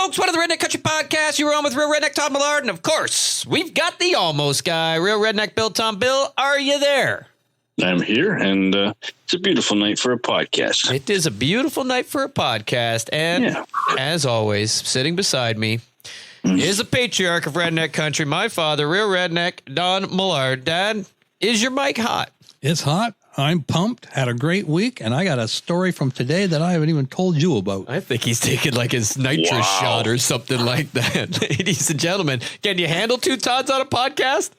folks. One of the Redneck Country Podcast. You were on with Real Redneck Todd Millard. And, of course, we've got the almost guy, Real Redneck Bill Bill. Are you there? I'm here, and it's a beautiful night for a podcast. It is a beautiful night for a podcast. And, as always, sitting beside me is a patriarch of Redneck Country, my father, Real Redneck Don Millard. Dad, is your mic hot? It's hot. I'm pumped. Had a great week, and I got a story from today that I haven't even told you about. I think he's taking like his nitrous shot or something like that. Ladies and gentlemen, can you handle two Todds on a podcast?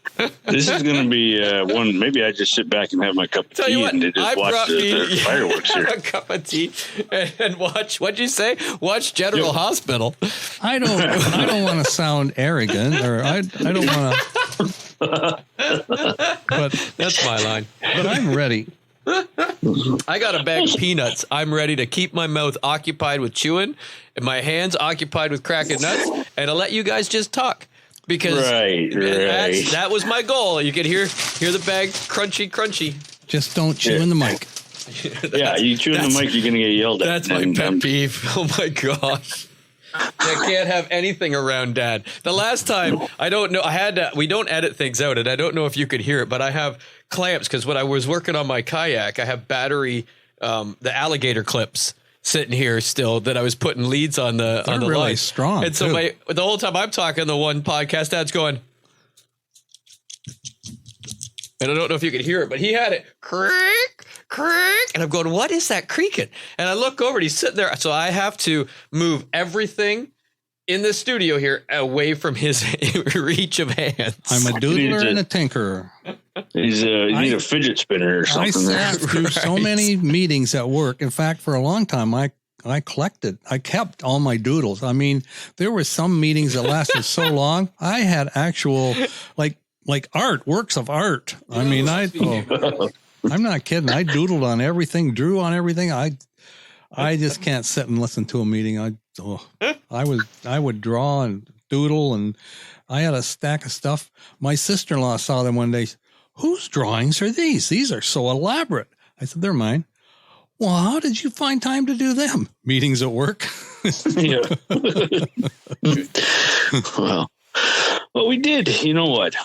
This is going to be one. Maybe I just sit back and have my cup of tea and just watch the fireworks here. A cup of tea and watch. What'd you say? Watch General Hospital. I don't want to sound arrogant, or I don't want to. But that's my line. But I'm ready. I got a bag of peanuts. I'm ready to keep my mouth occupied with chewing and my hands occupied with cracking nuts, and I'll let you guys just talk. Because that was my goal. You could hear the bag crunchy. Just don't chew in the mic. You chew in the mic, you're going to get yelled at. That's my pet peeve. Oh, my gosh. I can't have anything around Dad. The last time, I don't know, we don't edit things out, and I don't know if you could hear it, but I have clamps, because when I was working on my kayak, I have battery, the alligator clips sitting here still that I was putting leads on the really line. Strong. And so the whole time I'm talking the one podcast, Dad's going, and I don't know if you could hear it, but he had it creak, and I'm going, what is that creaking? And I look over and he's sitting there. So I have to move everything in the studio here away from his reach of hands. I'm a doodler and a tinkerer. You need a fidget spinner or something. I sat through so many meetings at work. In fact, for a long time, I kept all my doodles. I mean, there were some meetings that lasted so long. I had actual like works of art. I mean, I'm not kidding. I doodled on everything, drew on everything. I just can't sit and listen to a meeting. I would draw and doodle, and I had a stack of stuff. My sister-in-law saw them one day. Whose drawings are these? These are so elaborate. I said, they're mine. Well, how did you find time to do them? Meetings at work. Yeah. Well, we did. You know what?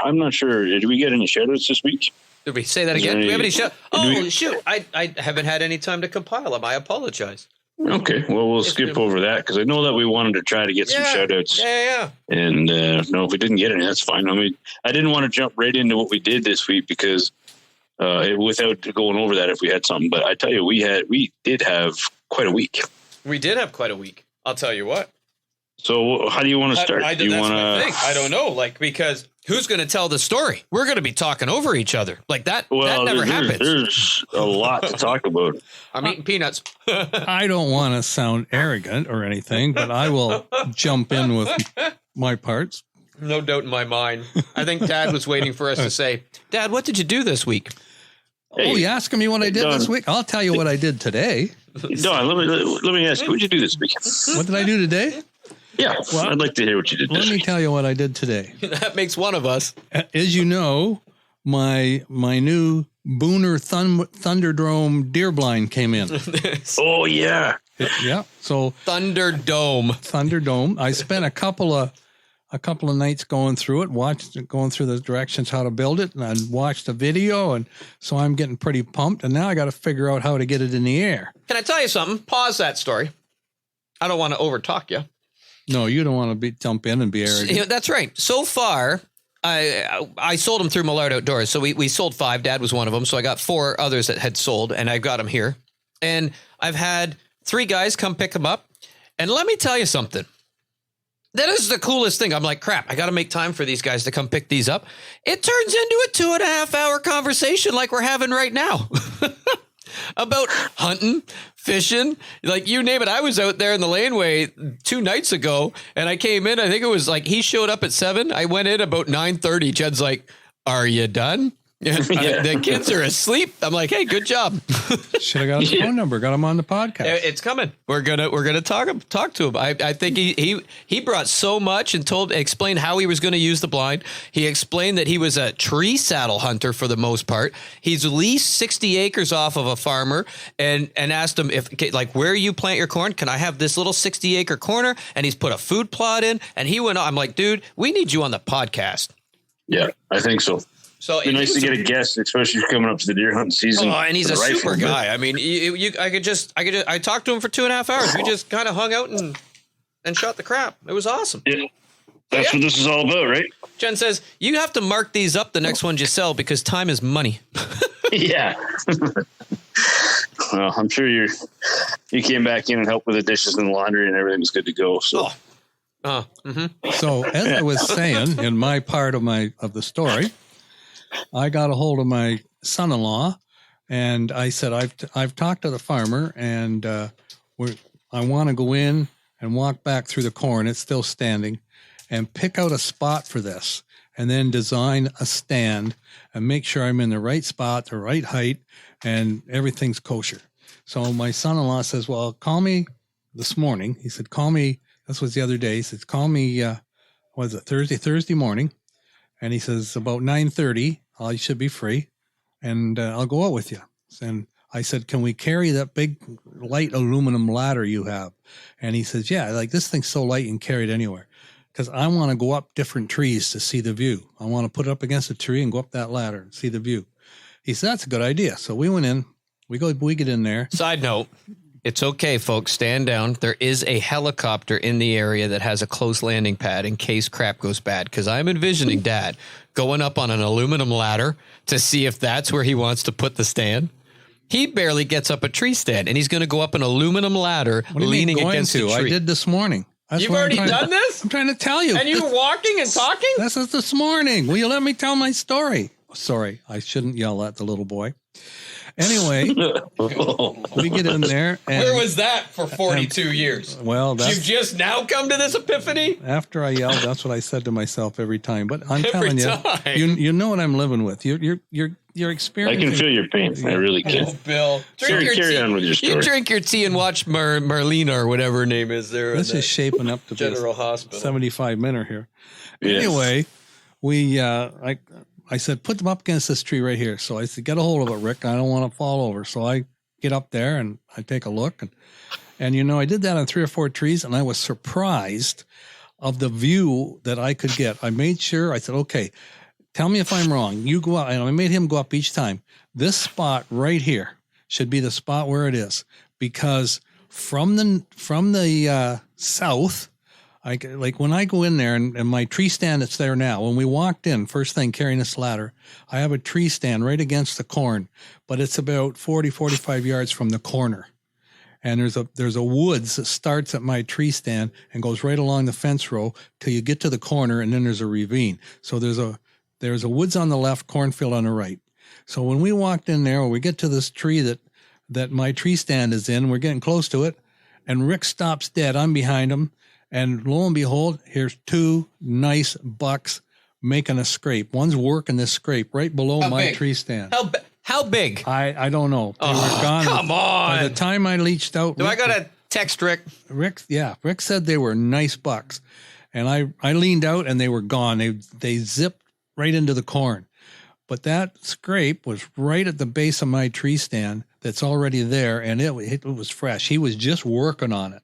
I'm not sure. Did we get any shout-outs this week? Did we say that again? Do we have any shout? Oh, shoot. I haven't had any time to compile them. I apologize. Okay. Well, we'll skip over that, because I know that we wanted to try to get some shout-outs. Yeah. And no, if we didn't get any, that's fine. I mean, I didn't want to jump right into what we did this week, because without going over that, if we had something. But I tell you, we did have quite a week. We did have quite a week. I'll tell you what. So how do you want to start? I don't know, because who's going to tell the story? We're going to be talking over each other like that. Well, that never happens. There's a lot to talk about. I'm eating peanuts. I don't want to sound arrogant or anything, but I will jump in with my parts. No doubt in my mind. I think Dad was waiting for us to say, Dad, what did you do this week? Hey, you asking me what I did this week? I'll tell you what I did today. Don, let me ask you, what did you do this week? What did I do today? Yeah, well, I'd like to hear what you did this week. Let me tell you what I did today. That makes one of us. As you know, my new Booner Thunderdome deer blind came in. Oh, yeah. Yeah. So Thunderdome. I spent a couple of nights going through it, going through the directions how to build it, and I watched the video, and so I'm getting pretty pumped, and now I got to figure out how to get it in the air. Can I tell you something? Pause that story. I don't want to overtalk you. No, you don't want to jump in and be arrogant. That's right. So far, I sold them through Millard Outdoors. So we sold 5. Dad was one of them. So I got 4 others that had sold, and I got them here. And I've had 3 guys come pick them up. And let me tell you something. That is the coolest thing. I'm like, crap, I got to make time for these guys to come pick these up. It turns into a 2.5-hour conversation like we're having right now. About hunting, fishing, like you name it. I was out there in the laneway 2 nights ago, and I came in. I think it was like he showed up at 7. I went in about 9:30. Jed's like, "Are you done?" Yeah, the kids are asleep. I'm like, hey, good job. Should have got his phone number. Got him on the podcast. It's coming. We're gonna talk to him. I think he brought so much and explained how he was going to use the blind. He explained that he was a tree saddle hunter for the most part. He's leased 60 acres off of a farmer and asked him if like where you plant your corn. Can I have this little 60 acre corner? And he's put a food plot in. And he went on. I'm like, dude, we need you on the podcast. Yeah, I think so. So it'd be nice to get a guest, especially if you're coming up to the deer hunting season. Oh, and he's a super guy. I mean, I talked to him for 2.5 hours. We just kind of hung out and shot the crap. It was awesome. Yeah, that's what this is all about, right? Jen says, you have to mark these up the next ones you sell because time is money. Yeah. Well, I'm sure you came back in and helped with the dishes and the laundry and everything's good to go. So. So as I was saying in my part of the story, I got a hold of my son-in-law and I said, I've talked to the farmer and I want to go in and walk back through the corn. It's still standing and pick out a spot for this and then design a stand and make sure I'm in the right spot, the right height, and everything's kosher. So my son-in-law says, well, call me this morning. He said, call me. This was the other day. He says, call me, Thursday morning. And he says, about 9:30, I should be free, and I'll go out with you. And I said, can we carry that big light aluminum ladder you have? And he says, yeah, like this thing's so light you can carry it anywhere. Because I want to go up different trees to see the view. I want to put it up against a tree and go up that ladder and see the view. He said, that's a good idea. So we went in. We get in there. Side note. It's okay, folks. Stand down. There is a helicopter in the area that has a close landing pad in case crap goes bad. Because I'm envisioning Dad going up on an aluminum ladder to see if that's where he wants to put the stand. He barely gets up a tree stand, and he's going to go up an aluminum ladder leaning against a tree. I did this morning. You've already done this? I'm trying to tell you. And you were walking and talking? This is this morning. Will you let me tell my story? Sorry, I shouldn't yell at the little boy. Anyway, we get in there. And, where was that for 42 years? Well, you've just now come to this epiphany? After I yelled, that's what I said to myself every time. But I'm telling you know what I'm living with. You're experiencing. I can feel your pain. I really can. Oh, Bill. Carry on with your story. You drink your tea and watch Marlena or whatever her name is there. This is shaping up to General Hospital. 75-minute here. Yes. Anyway, I said, put them up against this tree right here. So I said, get a hold of it, Rick. I don't want to fall over. So I get up there and I take a look. And I did that on 3 or 4 trees, and I was surprised of the view that I could get. I made sure, I said, okay, tell me if I'm wrong. You go up, and I made him go up each time. This spot right here should be the spot where it is, because from the south, like when I go in there and my tree stand that's there now, when we walked in, first thing carrying this ladder, I have a tree stand right against the corn, but it's about 40, 45 yards from the corner. And there's a woods that starts at my tree stand and goes right along the fence row till you get to the corner, and then there's a ravine. So there's a woods on the left, cornfield on the right. So when we walked in there, we get to this tree that my tree stand is in, we're getting close to it, and Rick stops dead. I'm behind him. And lo and behold, here's 2 nice bucks making a scrape. One's working this scrape right below my tree stand. How big? I don't know. They were gone. Come on. By the time I leached out. I got to text Rick? Rick said they were nice bucks. And I leaned out and they were gone. They zipped right into the corn. But that scrape was right at the base of my tree stand that's already there, and it was fresh. He was just working on it.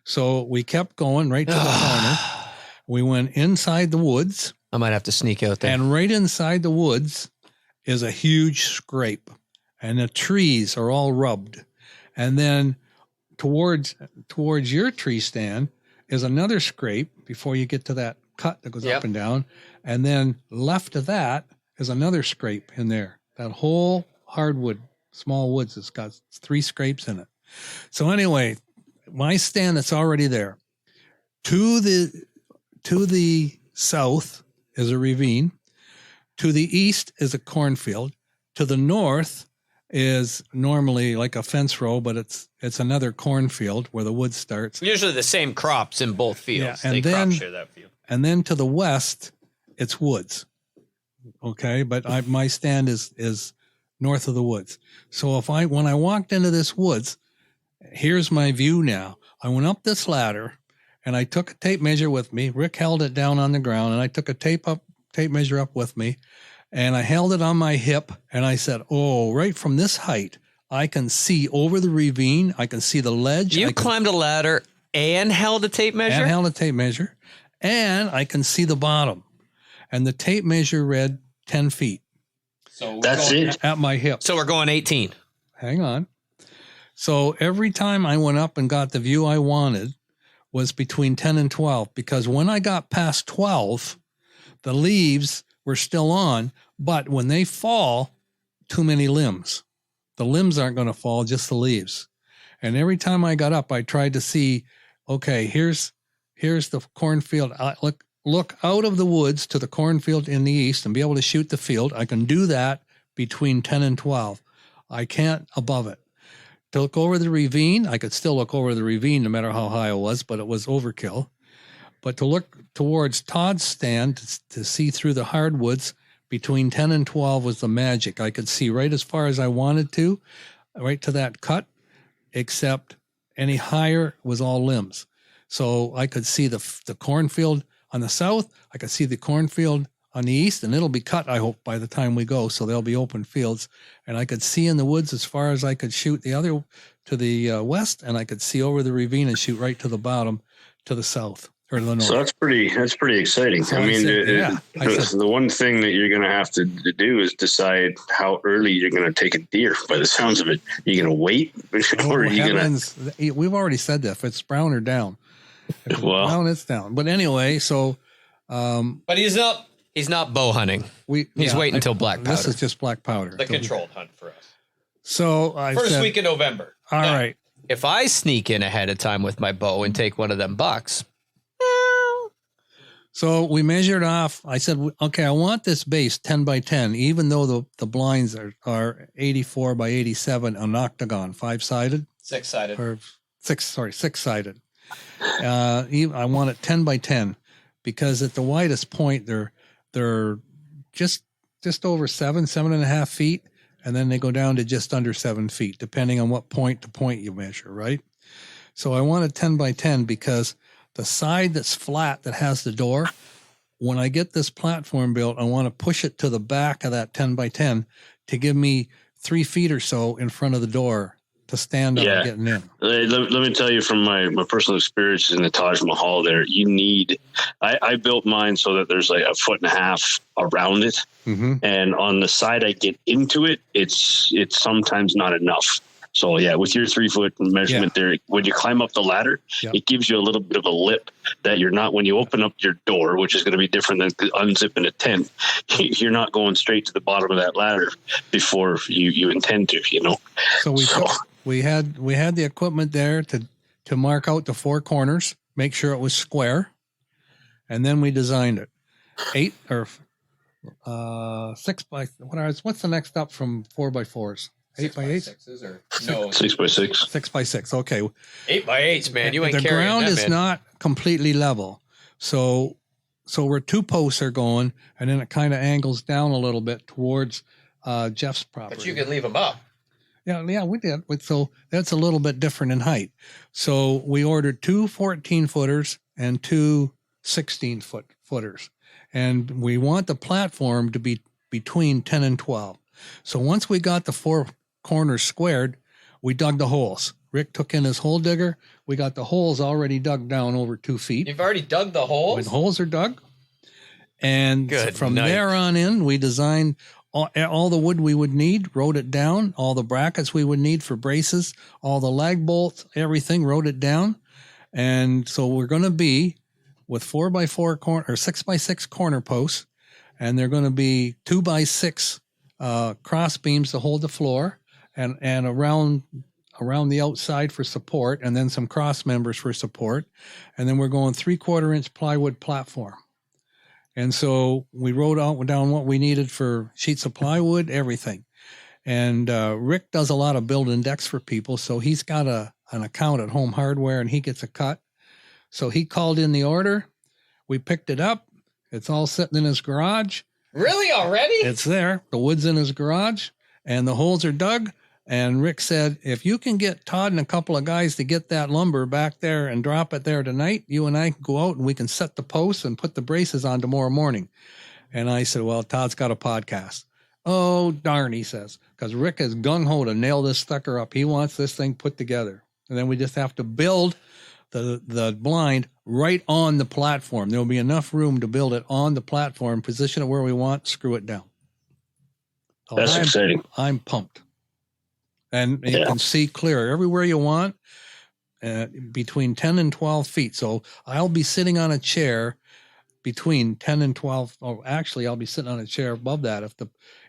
So we kept going right to the corner. We went inside the woods. I might have to sneak out there. And right inside the woods is a huge scrape. And the trees are all rubbed. And then towards your tree stand is another scrape before you get to that cut that goes up and down. And then left of that is another scrape in there. That whole hardwood, small woods has got 3 scrapes in it. So anyway, my stand that's already there. To the south is a ravine. To the east is a cornfield. To the north is normally like a fence row, but it's another cornfield where the wood starts. Usually the same crops in both fields. Yeah, and crop share that field. And then to the west, it's woods. Okay. But my stand is north of the woods. So when I walked into this woods, here's my view now. I went up this ladder and I took a tape measure with me. Rick held it down on the ground and I took a tape measure up with me and I held it on my hip and I said, oh, right from this height, I can see over the ravine. I can see the ledge. You climbed a ladder and held a tape measure? And held a tape measure. And I can see the bottom. And the tape measure read 10 feet. So that's it. At my hip. So we're going 18. Hang on. So every time I went up and got the view I wanted was between 10 and 12. Because when I got past 12, the leaves were still on. But when they fall, too many limbs. The limbs aren't going to fall, just the leaves. And every time I got up, I tried to see, okay, here's the cornfield. Look out of the woods to the cornfield in the east and be able to shoot the field. I can do that between 10 and 12. I can't above it. To look over the ravine, I could still look over the ravine no matter how high it was, but it was overkill. But to look towards Todd's stand to see through the hardwoods between 10 and 12 was the magic. I could see right as far as I wanted to, right to that cut, except any higher was all limbs. So I could see the cornfield on the south. I could see the cornfield on the east, and it'll be cut, I hope, by the time we go. So there'll be open fields. And I could see in the woods as far as I could shoot to the west, and I could see over the ravine and shoot right to the bottom to the south. Or the north. So that's pretty exciting. So I mean, the one thing that you're going to have to do is decide how early you're going to take a deer. By the sounds of it, you're going to wait, or are you going to? We've already said that. If it's brown or down, if it's brown, it's down. But anyway, so. But he's not bow hunting. He's waiting until black powder. This is just black powder. The controlled hunt for us. So first week in November. All right. If I sneak in ahead of time with my bow and take one of them bucks. So we measured off. I said, okay, I want this base 10 by 10, even though the blinds are 84 by 87, an octagon, 5-sided. 6-sided. Or 6-sided. I want it 10 by 10 because at the widest point, they're just over 7.5 feet. And then they go down to just under 7 feet, depending on what point to point you measure, right? So I want a 10 by 10 because the side that's flat that has the door, when I get this platform built, I want to push it to the back of that 10 by 10 to give me 3 feet or so in front of the door to stand up and getting in. Let me tell you from my personal experience in the Taj Mahal there, I built mine so that there's like 1.5 feet around it. Mm-hmm. And on the side I get into it, it's sometimes not enough. So yeah, with your 3 foot measurement there, when you climb up the ladder, it gives you a little bit of a lip that you're not, when you open up your door, which is going to be different than unzipping a tent, you're not going straight to the bottom of that ladder before you intend to, So we had the equipment there to mark out the 4 corners, make sure it was square. And then we designed it 8 or 6 by, what's the next up from 4x4s? 8 by 8? 6s or no? 6 by 6. 6 by 6. Okay. 8 by 8s, man. You ain't the carrying ground them is in. not completely level. So where 2 posts are going, and then it kind of angles down a little bit towards Jeff's property. But you can leave them up. Yeah, we did. So that's a little bit different in height. So we ordered 2 14-footers and 2 16-footers. And we want the platform to be between 10 and 12. So once we got the 4 corners squared, we dug the holes. Rick took in his hole digger. We got the holes already dug down over 2 feet. You've already dug the holes? The holes are dug. And from there on in, we designed all the wood we would need, wrote it down, all the brackets we would need for braces, all the lag bolts, everything, wrote it down. And so we're going to be with 4x4 or 6x6 corner posts, and they're going to be 2x6 cross beams to hold the floor, and around the outside for support, and then some cross members for support. And then we're going 3/4 inch plywood platform. And so we wrote down what we needed for sheets of plywood, everything. And Rick does a lot of building decks for people. So he's got an account at Home Hardware, and he gets a cut. So he called in the order. We picked it up. It's all sitting in his garage. Really? Already? It's there. The wood's in his garage and the holes are dug. And Rick said, if you can get Todd and a couple of guys to get that lumber back there and drop it there tonight, you and I can go out and we can set the posts and put the braces on tomorrow morning. And I said, well, Todd's got a podcast. Oh, darn, he says, because Rick is gung-ho to nail this sucker up. He wants this thing put together. And then we just have to build the blind right on the platform. There'll be enough room to build it on the platform, position it where we want, screw it down. So That's exciting. I'm pumped. And you can see clear everywhere you want, between 10 and 12 feet. So I'll be sitting on a chair between 10 and 12. Oh, actually, I'll be sitting on a chair above that.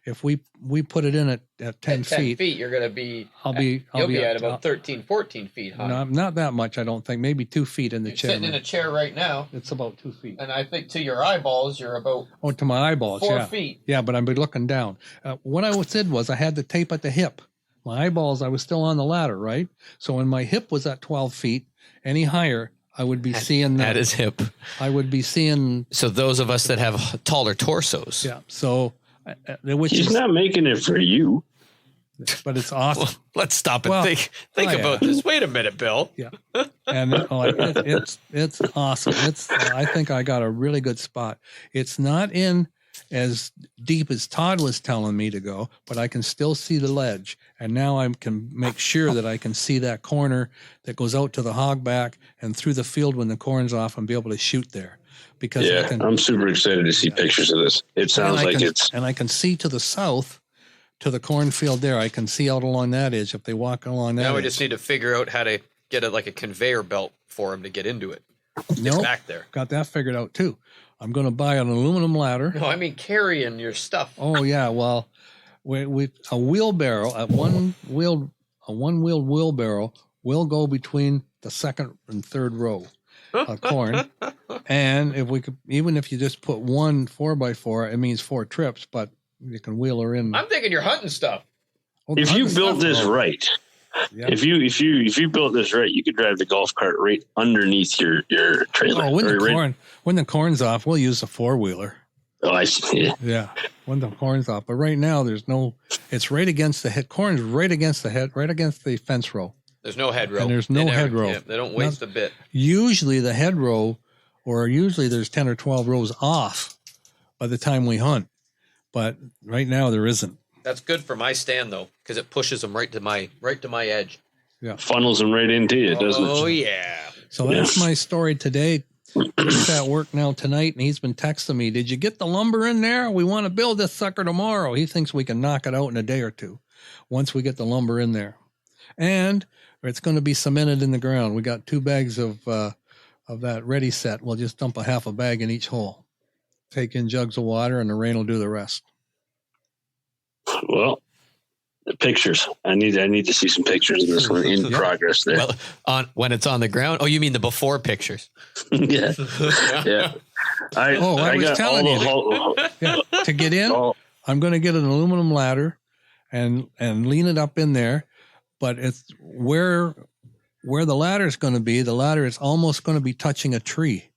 If we put it in at 10 feet, you're going to be, I'll be at about 13, 14 feet high. No, not that much, I don't think. Maybe 2 feet in the chair. Sitting in a chair right now. It's about 2 feet. And I think to your eyeballs, you're about to my eyeballs, 4 feet. Yeah, but I'd be looking down. What I did was I had the tape at the hip. My eyeballs, I was still on the ladder, right? So when my hip was at 12 feet, any higher, I would be seeing at his hip. I would be seeing. So those of us that have taller torsos. Yeah. So, he's not making it for you. But it's awesome. Well, let's stop and think about this. Wait a minute, Bill. Yeah. And it's awesome. I think I got a really good spot. It's not in as deep as Todd was telling me to go, but I can still see the ledge. And now I can make sure that I can see that corner that goes out to the hogback and through the field when the corn's off and be able to shoot there. Because I'm super excited to see pictures of this. It sounds like it's... And I can see to the south, to the cornfield there. I can see out along that edge if they walk along that edge. Now we just need to figure out how to get like a conveyor belt for him to get into it. Nope, back there. Got that figured out too. I'm going to buy an aluminum ladder. No, I mean carrying your stuff. Oh yeah, well, we a wheelbarrow at one-wheeled wheelbarrow will go between the second and third row of corn. And if you just put one 4x4, it means 4 trips, but you can wheel her in. I'm thinking you're hunting stuff. Oh, if you built this right. Yeah. If you built this right, you could drive the golf cart right underneath your trailer. Oh, when the corn's off, we'll use a 4-wheeler. Oh, I see. Yeah, when the corn's off. But right now, it's right against the head. Corn's right against the head, right against the fence row. There's no hedgerow. And there's no hedgerow. Yeah, they don't waste a bit. Usually the hedgerow, there's 10 or 12 rows off by the time we hunt. But right now there isn't. That's good for my stand though, because it pushes them right to my edge. Yeah, funnels them right into you, doesn't it? Oh yeah. So that's my story today. He's at work now tonight, and he's been texting me. Did you get the lumber in there? We want to build this sucker tomorrow. He thinks we can knock it out in a day or two once we get the lumber in there, and it's going to be cemented in the ground. We got 2 bags of that ready set. We'll just dump a half a bag in each hole. Take in jugs of water, and the rain will do the rest. Well, the pictures. I need to see some pictures of this one in progress there. Well, when it's on the ground. Oh, you mean the before pictures? Yeah. I was telling you to get in. I'm going to get an aluminum ladder and lean it up in there. But it's where the ladder is going to be. The ladder is almost going to be touching a tree,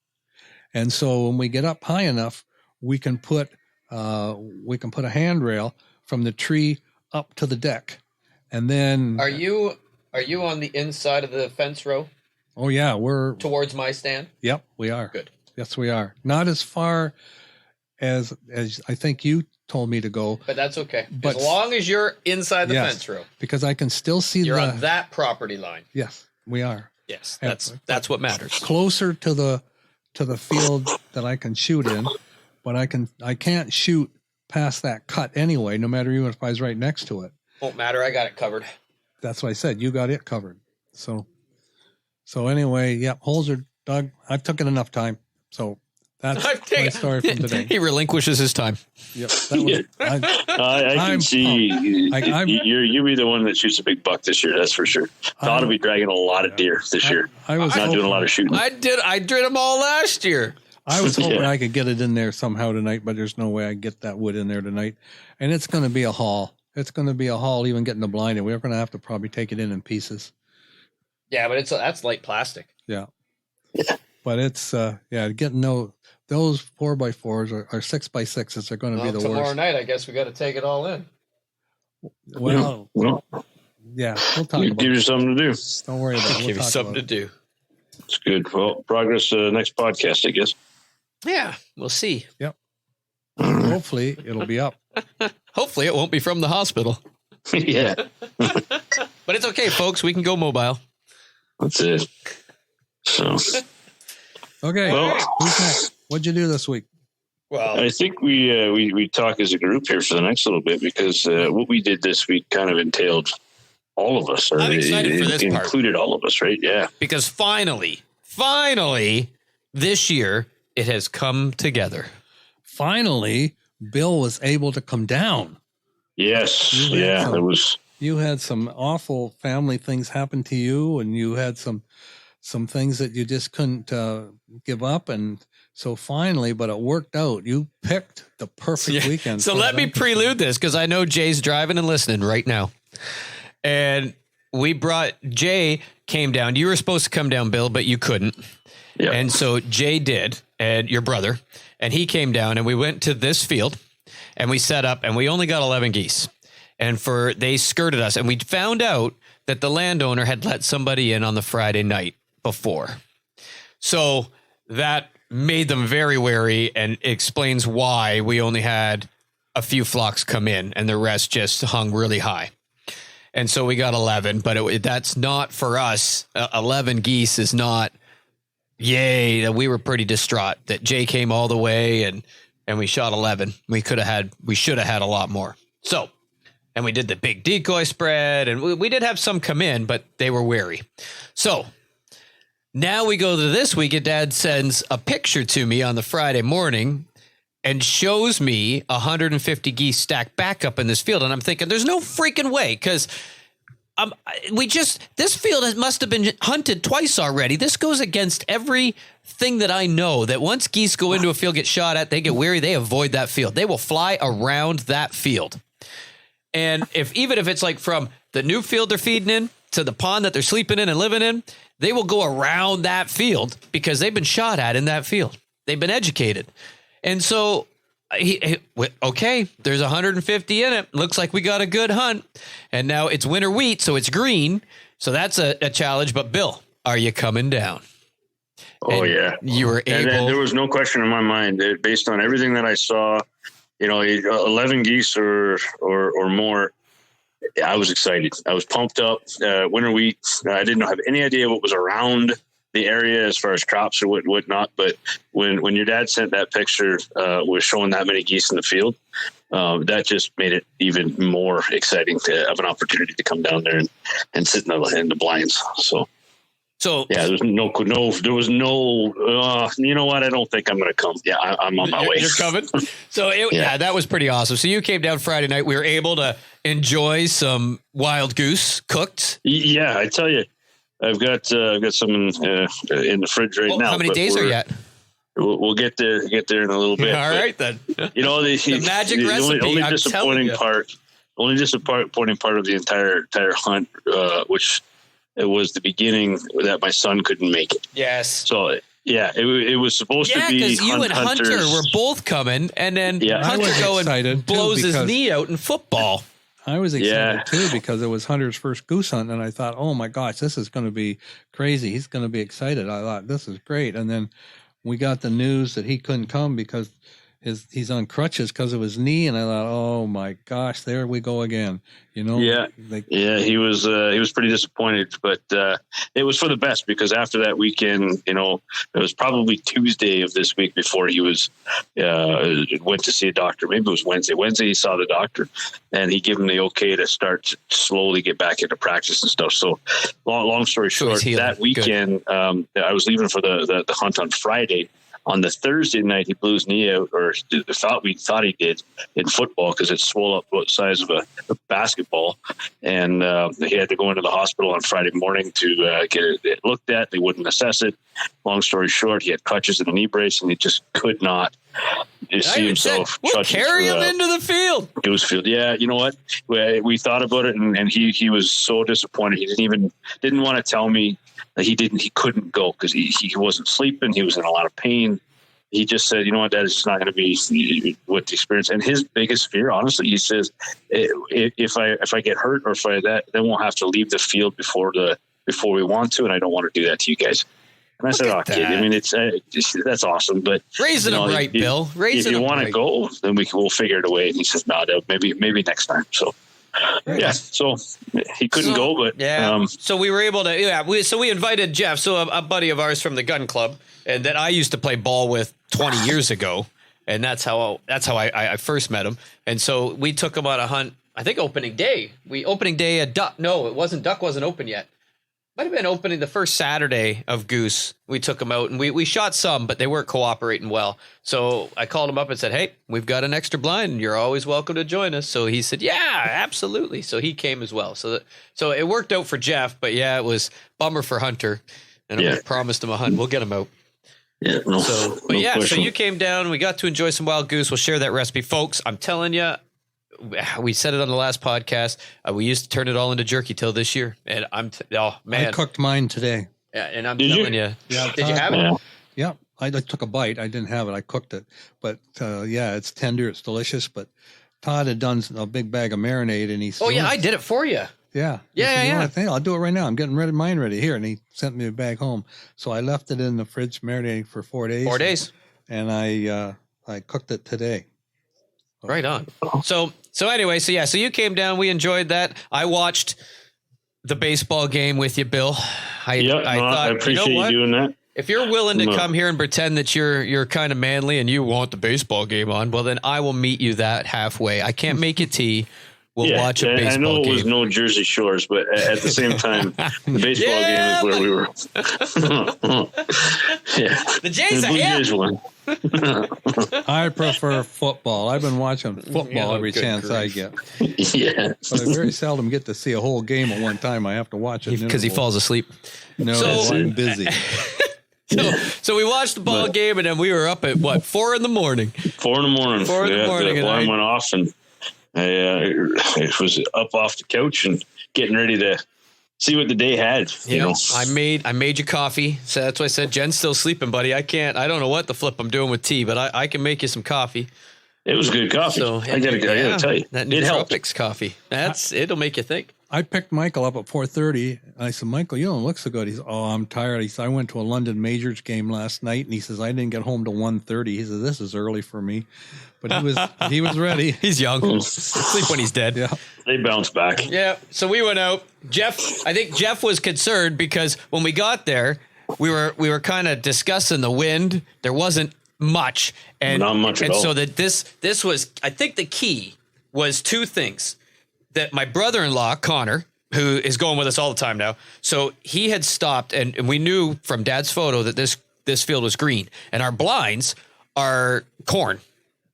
and so when we get up high enough, we can put a handrail from the tree up to the deck. And then Are you on the inside of the fence row? Oh yeah, we're towards my stand? Yep, we are. Good. Yes, we are. Not as far as I think you told me to go. But that's okay. But as long as you're inside the fence row. Because I can still see you're on that property line. Yes, we are. Yes. That's what matters. Closer to the field that I can shoot in, but I can't shoot past that cut anyway, no matter even if I was right next to it. Won't matter. I got it covered. That's what I said. You got it covered. So anyway, holes are dug. I've taken enough time. So that's my story from today. He relinquishes his time. Yep. I can see you be the one that shoots a big buck this year. That's for sure. Todd will be dragging a lot of deer this year. I was not doing a lot of shooting. I did them all last year. I was hoping I could get it in there somehow tonight, but there's no way I can get that wood in there tonight. And it's going to be a haul. It's going to be a haul even getting the blind in. We're going to have to probably take it in pieces. Yeah, but that's light plastic. Yeah. But it's, getting the those 4x4s or 6x6s are going to be the tomorrow worst. night, I guess we got to take it all in. Well, yeah, we'll talk about give you something to do. Don't worry about it. We'll Give you talk something to about do. It's good. Well, progress next podcast, I guess. Yeah, we'll see. Yep. Hopefully it'll be up. Hopefully it won't be from the hospital. Yeah. But it's okay, folks. We can go mobile. That's it. So, Okay. well, Who's next? What'd you do this week? Well, I think we talk as a group here for the next little bit because what we did this week kind of entailed all of us. Or I'm excited for this part. Included all of us, right? Yeah. because finally, this year, it has come together. Finally, Bill was able to come down. Yes. You had Yeah. some- It was. You had some awful family things happen to you, and you had some things that you just couldn't give up. And so finally, but it worked out. You picked the perfect weekend. So for let me that. prelude this because I know Jay's driving and listening right now. And Jay came down. You were supposed to come down, Bill, but you couldn't. Yeah. And so Jay did, and your brother, and he came down, and we went to this field and we set up, and we only got 11 geese. And they skirted us, and we found out that the landowner had let somebody in on the Friday night before. So that made them very wary and explains why we only had a few flocks come in and the rest just hung really high. And so we got 11, but that's not for us. 11 geese is not, yay. We were pretty distraught that Jay came all the way and we shot 11. We should have had a lot more. So, and we did the big decoy spread, and we did have some come in, but they were wary. So now we go to this week, and Dad sends a picture to me on the Friday morning and shows me 150 geese stacked back up in this field. And I'm thinking, there's no freaking way, because this field must have been hunted twice already. This goes against everything that I know, that once geese go into a field, get shot at, they get wary, they avoid that field. They will fly around that field. And even if it's like from the new field they're feeding in to the pond that they're sleeping in and living in, they will go around that field because they've been shot at in that field. They've been educated. And so, okay, there's 150 in it. Looks like we got a good hunt. And now it's winter wheat, so it's green. So that's a challenge. But Bill, are you coming down? Oh, And yeah. You were And then able. there was no question in my mind that based on everything that I saw, 11 geese or more, I was excited. I was pumped up. Winter wheat. I didn't have any idea what was around the area as far as crops or whatnot. But when your dad sent that picture, was showing that many geese in the field, that just made it even more exciting to have an opportunity to come down there and sit in the blinds. So yeah, there was no. You know what? I don't think I'm going to come. Yeah, I'm on my way. You're coming. So yeah, that was pretty awesome. So you came down Friday night. We were able to enjoy some wild goose cooked. Yeah, I tell you, I've got some in the fridge right now. How many days are you at? We'll get there in a little bit. All right then. The magic recipe. Only I'm disappointing part. Only disappointing part of the entire hunt, which. It was the beginning that my son couldn't make it. Yes. So, yeah, it was supposed to be. Yeah, because you and Hunter hunters. were both coming, and then I was Hunter excited blows too, his because knee out in football. I was excited too because it was Hunter's first goose hunt, and I thought, oh my gosh, this is going to be crazy. He's going to be excited. I thought, this is great. And then we got the news that he couldn't come because he's on crutches because of his knee, and I thought, oh my gosh, there we go again. Yeah, he was pretty disappointed, but it was for the best because after that weekend, it was probably Tuesday of this week before he went to see a doctor. Maybe it was Wednesday. Wednesday he saw the doctor, and he gave him the okay to start to slowly get back into practice and stuff. So, long story short, that weekend I was leaving for the hunt on Friday. On the Thursday night, he blew his knee out, or we thought he did in football because it swelled up the size of a basketball, and he had to go into the hospital on Friday morning to get it looked at. They wouldn't assess it. Long story short, he had crutches and a knee brace, and he just could not see himself. We'll carry him into the field. Goose field. Yeah, you know what? We thought about it, and he was so disappointed. He didn't want to tell me. He couldn't go because he wasn't sleeping. He was in a lot of pain. he just said, you know what, Dad, it's just not going to be with the experience. And his biggest fear, honestly, he says, if I get hurt or if I then we'll have to leave the field before we want to, and I don't want to do that to you guys. And I said, "Oh, kid, I mean, that's awesome, but raising them right, Bill. If you want to go, then we'll figure it away." And he says, "No, maybe next time." So. Yeah, so he couldn't go, but so we were able to. So we invited Jeff, so a buddy of ours from the gun club, and that I used to play ball with 20 years ago, and that's how I first met him. And so we took him on a hunt. I think opening day at duck. No, it wasn't. Duck wasn't open yet. Might have been opening the first Saturday of Goose. We took them out and we shot some, but they weren't cooperating well. So I called him up and said, "Hey, we've got an extra blind and you're always welcome to join us." So he said, "Yeah, absolutely." So he came as well. So it worked out for Jeff, but yeah, it was bummer for Hunter. And I promised him a hunt. We'll get him out. Yeah. So you came down. We got to enjoy some wild goose. We'll share that recipe, folks. I'm telling you. We said it on the last podcast. We used to turn it all into jerky till this year, and I cooked mine today. Yeah, and I'm telling you. Yeah, did you have it? Yeah, I took a bite. I didn't have it. I cooked it, but it's tender. It's delicious. But Todd had done a big bag of marinade, and he said, I did it for you. Yeah. I think I'll do it right now. I'm getting mine ready here, and he sent me a bag home. So I left it in the fridge marinating for 4 days. 4 days, and I cooked it today. Right on. So anyway, so you came down. We enjoyed that. I watched the baseball game with you, Bill. I thought, I appreciate you doing that. If you're willing to come here and pretend that you're kind of manly and you want the baseball game on, well, then I will meet you that halfway. I can't make it tea. We'll watch a baseball game. I know it was no Jersey Shores, but at the same time, the baseball game is where we were. The Jays are here. I prefer football. I've been watching football every chance I get. Yeah. But I very seldom get to see a whole game at one time. I have to watch it. Because he falls asleep. No, I'm busy. So we watched the ball game, and then we were up at, 4 in the morning? 4 in the morning. 4 in the morning. The alarm went off, and I was up off the couch and getting ready to see what the day had. You know, I made you coffee. So that's why I said, Jen's still sleeping, buddy. I don't know what the flip I'm doing with tea, but I can make you some coffee. It was good coffee. So, I gotta tell you, that nootropics coffee. It'll make you think. I picked Michael up at 4:30. I said, "Michael, you don't look so good." He said, "Oh, I'm tired." He said, "I went to a London Majors game last night," and he says, "I didn't get home till 1:30." He said, "This is early for me," but he was ready. He's young. He'll sleep when he's dead. Yeah, they bounce back. Yeah. So we went out. I think Jeff was concerned because when we got there, we were kind of discussing the wind. There wasn't much, and not much at all. So that this was, I think the key was two things. That my brother-in-law, Connor, who is going with us all the time now, so he had stopped, and we knew from Dad's photo that this field was green, and our blinds are corn,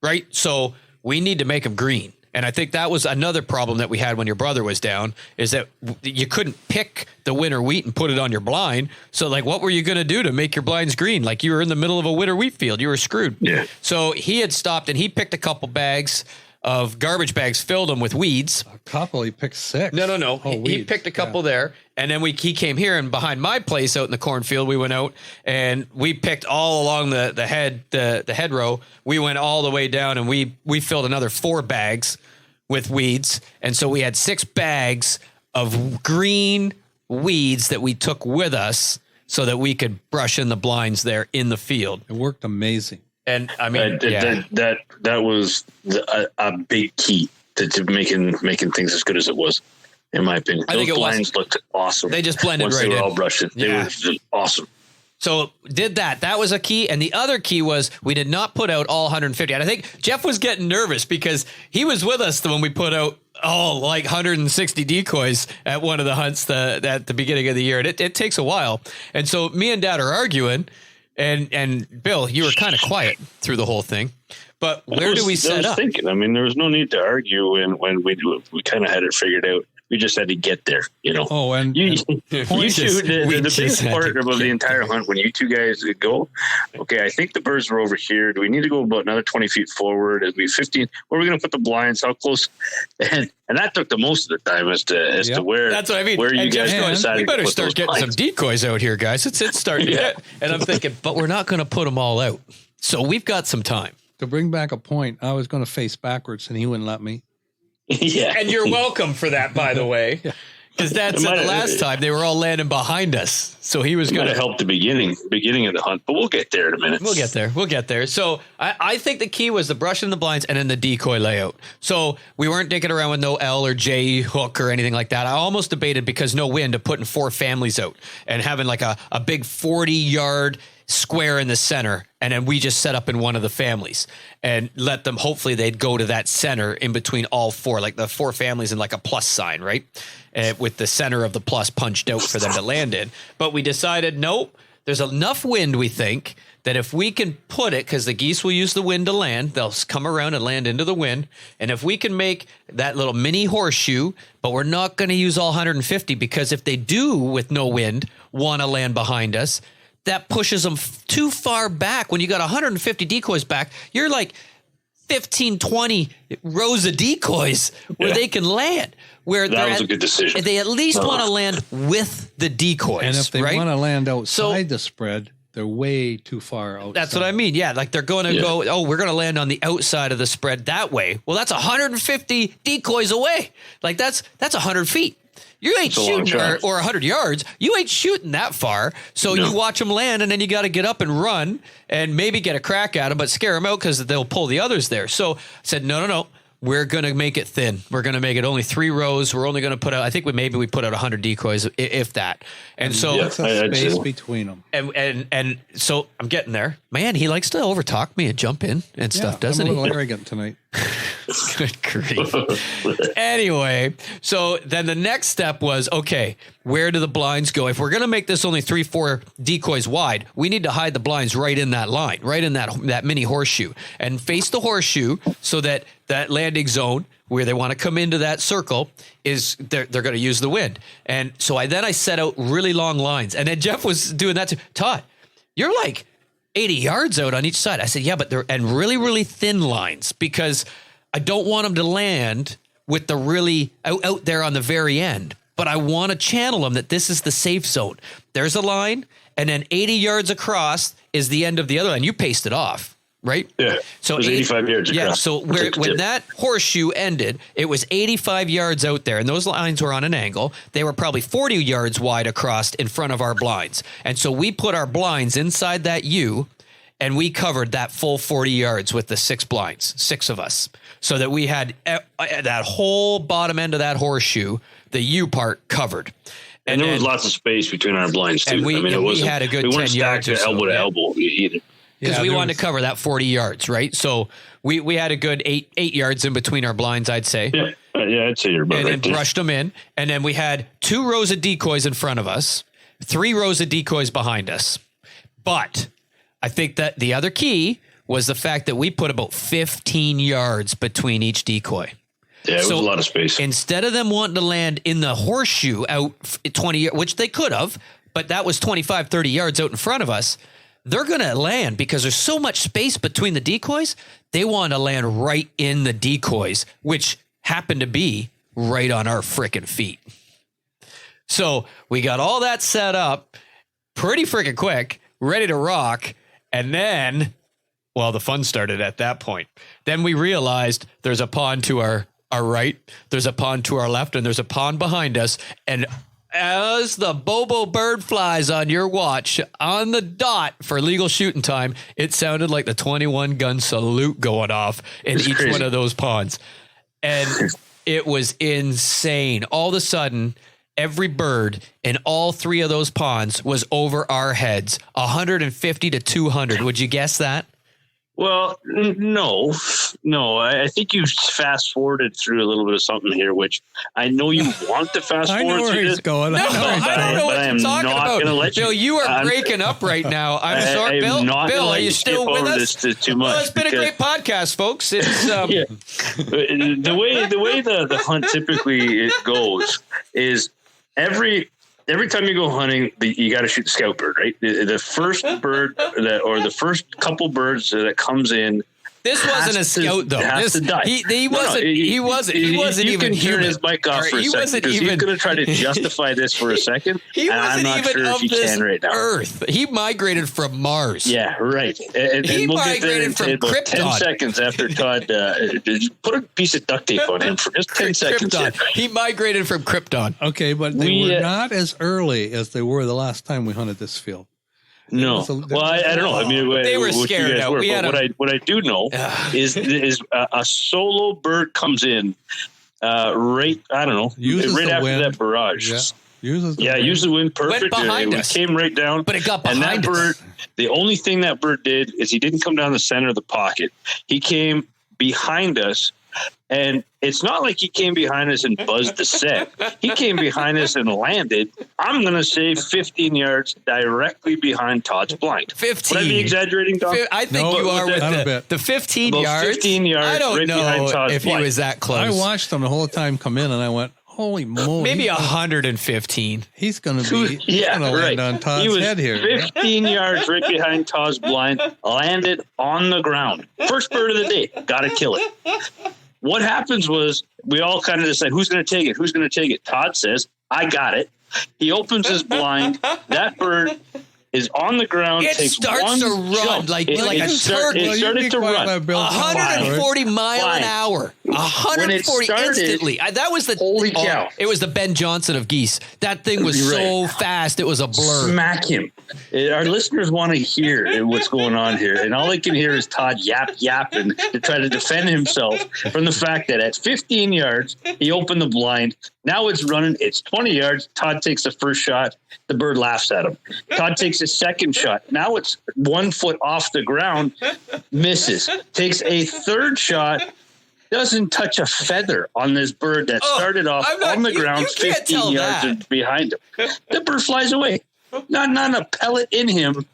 right? So we need to make them green. And I think that was another problem that we had when your brother was down, is that you couldn't pick the winter wheat and put it on your blind. So, like, what were you going to do to make your blinds green? Like, you were in the middle of a winter wheat field. You were screwed. Yeah. So he had stopped, and he picked a couple bags of garbage bags, filled them with weeds. A couple? He picked 6? No. He picked a couple there, and then he came here, and behind my place out in the cornfield, we went out and we picked all along the head row. We went all the way down, and we filled another 4 bags with weeds, and so we had 6 bags of green weeds that we took with us so that we could brush in the blinds there in the field. It worked amazing. And I mean, that was a big key to making things as good as it was, in my opinion. Those blinds looked awesome. They just blended right in. Once they were all brushed in. They were just awesome. So did that. That was a key. And the other key was we did not put out all 150. And I think Jeff was getting nervous because he was with us when we put out 160 decoys at one of the hunts at the beginning of the year. And it takes a while. And so me and Dad are arguing. And Bill, you were kind of quiet through the whole thing, but where do we set up? I mean, there was no need to argue when we kind of had it figured out. We just had to get there, you know. Oh, and you two, the biggest part of the entire hunt, when you two guys go, okay, I think the birds were over here. Do we need to go about another 20 feet forward? It'll be 15. Where are we going to put the blinds? How close? And that took the most of the time as to where. That's what I mean. Where you guys decided we better to put start getting some decoys out here, guys. It's starting to hit. And I'm thinking, but we're not going to put them all out. So we've got some time. To bring back a point, I was going to face backwards and he wouldn't let me. Yeah. And you're welcome for that, by the way. Because that's the last time they were all landing behind us. So he was going to help the beginning of the hunt, but we'll get there in a minute. We'll get there. So I think the key was the brushing the blinds and then the decoy layout. So we weren't dicking around with no L or J hook or anything like that. I almost debated, because no wind, of putting 4 families out and having like a big 40-yard square in the center, and then we just set up in one of the families and let them, hopefully they'd go to that center in between all 4, like the 4 families in like a plus sign, right? With the center of the plus punched out for them to land in. But we decided, nope, there's enough wind, we think, that if we can put it, because the geese will use the wind to land, they'll come around and land into the wind. And if we can make that little mini horseshoe, but we're not going to use all 150, because if they do, with no wind, want to land behind us, that pushes them too far back. When you got 150 decoys back, you're like 15, 20 rows of decoys where they can land. Where that was a good decision. They at least want to land with the decoys. And if they right? want to land outside the spread, they're way too far outside. That's what I mean. Yeah, like they're going to go, oh, we're going to land on the outside of the spread that way. Well, that's 150 decoys away. Like that's 100 feet. You ain't shooting, or 100 yards. You ain't shooting that far. So you watch them land, and then you got to get up and run and maybe get a crack at them, but scare them out because they'll pull the others there. So I said, no. We're going to make it thin. We're going to make it only 3 rows. We're only going to put out, I think we put out 100 decoys, if that. And so that's a space between them. And so I'm getting there. Man, he likes to overtalk me and jump in and stuff, doesn't he? I'm a little arrogant tonight. Good grief. Anyway, so then the next step was, okay, where do the blinds go? If we're going to make this only 3-4 decoys wide, we need to hide the blinds right in that line, right in that mini horseshoe, and face the horseshoe so that landing zone where they want to come into that circle is they're going to use the wind. And so I set out really long lines, and then Jeff was doing that too. Todd, you're like 80 yards out on each side. I said, yeah, but they're really, really thin lines, because I don't want them to land with the really out there on the very end, but I want to channel them that this is the safe zone. There's a line, and then 80 yards across is the end of the other line. You paced it off, right? Yeah. So it was 85 yards across. Yeah. So when that horseshoe ended, it was 85 yards out there, and those lines were on an angle. They were probably 40 yards wide across in front of our blinds. And so we put our blinds inside that U, and we covered that full 40 yards with the 6 blinds, 6 of us, so that we had that whole bottom end of that horseshoe, the U part, covered. And there was lots of space between our blinds too. And we had a good 10 yards or so, elbow to elbow either. Because we wanted to cover that 40 yards, right? So we had a good 8 yards in between our blinds, I'd say. Yeah, I'd say you're about right. And then brushed them in. And then we had 2 rows of decoys in front of us, 3 rows of decoys behind us. But I think that the other key was the fact that we put about 15 yards between each decoy. Yeah, it was a lot of space. Instead of them wanting to land in the horseshoe out 20, which they could have, but that was 25, 30 yards out in front of us, they're going to land because there's so much space between the decoys. They want to land right in the decoys, which happened to be right on our frickin' feet. So we got all that set up pretty frickin' quick, ready to rock. And then, well, the fun started at that point. Then we realized there's a pond to our right, there's a pond to our left, and there's a pond behind us. And as the Bobo bird flies on your watch on the dot for legal shooting time, it sounded like the 21 gun salute going off in each one of those ponds. And it was insane. All of a sudden, every bird in all 3 of those ponds was over our heads, 150 to 200. Would you guess that? Well, no. I think you fast forwarded through a little bit of something here, which I know you want to fast forward. I know where he's going. No, I don't know what you're talking about. Bill, you are breaking up right now. I'm sorry, Bill. Bill, are you still with us? Too much well, it's been a great podcast, folks. It's yeah. the way the hunt typically it goes is every time you go hunting, you got to shoot the scout bird, right? The first bird or the first couple birds that comes in This wasn't a scout, though. He wasn't even turn his mic off for a second because he's going to try to justify this for a second. He wasn't I'm not even sure of if he this can right now. Earth. He migrated from Mars. Yeah, right. And He we'll migrated get there in from about 10 Krypton. seconds after Todd put a piece of duct tape on him for just 10 seconds. He migrated from Krypton. Okay, but they were not as early as they were the last time we hunted this field. No. Well, I don't know. I mean, they were scared out. What I do know is a solo bird comes in right, I don't know, right after that barrage. Yeah. Uses the wind perfect. Went behind us. It came right down. But it got behind and that bird, the only thing that bird did is he didn't come down the center of the pocket. He came behind us. And it's not like he came behind us and buzzed the set. He came behind us and landed, I'm going to say 15 yards directly behind Todd's blind. 15. Would I be exaggerating, Tom? I think you are with the 15 About yards. 15 yards I don't right know behind Todd's if blind. he was that close. I watched him the whole time come in, and I went, holy moly. Maybe 115. He's going to be land on Todd's he was head here. 15 yards right behind Todd's blind, landed on the ground. First bird of the day. Got to kill it. What happens was we all kind of decide who's going to take it. Who's going to take it? Todd says, I got it. He opens his blind. That bird is on the ground. It takes starts one to run jump. like a turkey. It started to run. 140 mile an hour. 140 instantly. That was the holy cow. It was the Ben Johnson of geese. That thing was so fast. It was a blur. Smack him. Our listeners want to hear what's going on here, and all they can hear is Todd yapping to try to defend himself from the fact that at 15 yards he opened the blind. Now it's running. It's 20 yards. Todd takes the first shot. The bird laughs at him. Todd takes his second shot. Now it's 1 foot off the ground. Misses. Takes a third shot. Doesn't touch a feather on this bird that started off on the ground 15 yards behind him. The bird flies away. Not a pellet in him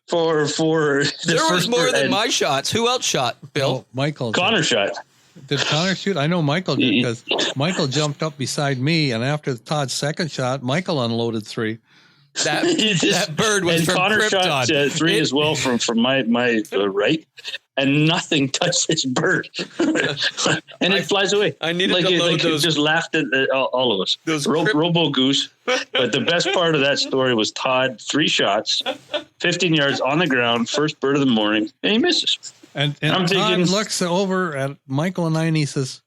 for the There was first more bird. than my shots. Who else shot, Bill? Oh, Michael. Connor shot. Did Connor shoot? I know Michael did because Michael jumped up beside me, and after Todd's second shot, Michael unloaded 3. That bird was and from Connor Krypton. shot 3 as well from my right, and nothing touched this bird, and it flies away. I needed to load those. It just laughed at all of us. Robo Goose. But the best part of that story was Todd 3 shots, 15 yards on the ground, first bird of the morning, and he misses. And Todd looks over at Michael and I, and he says,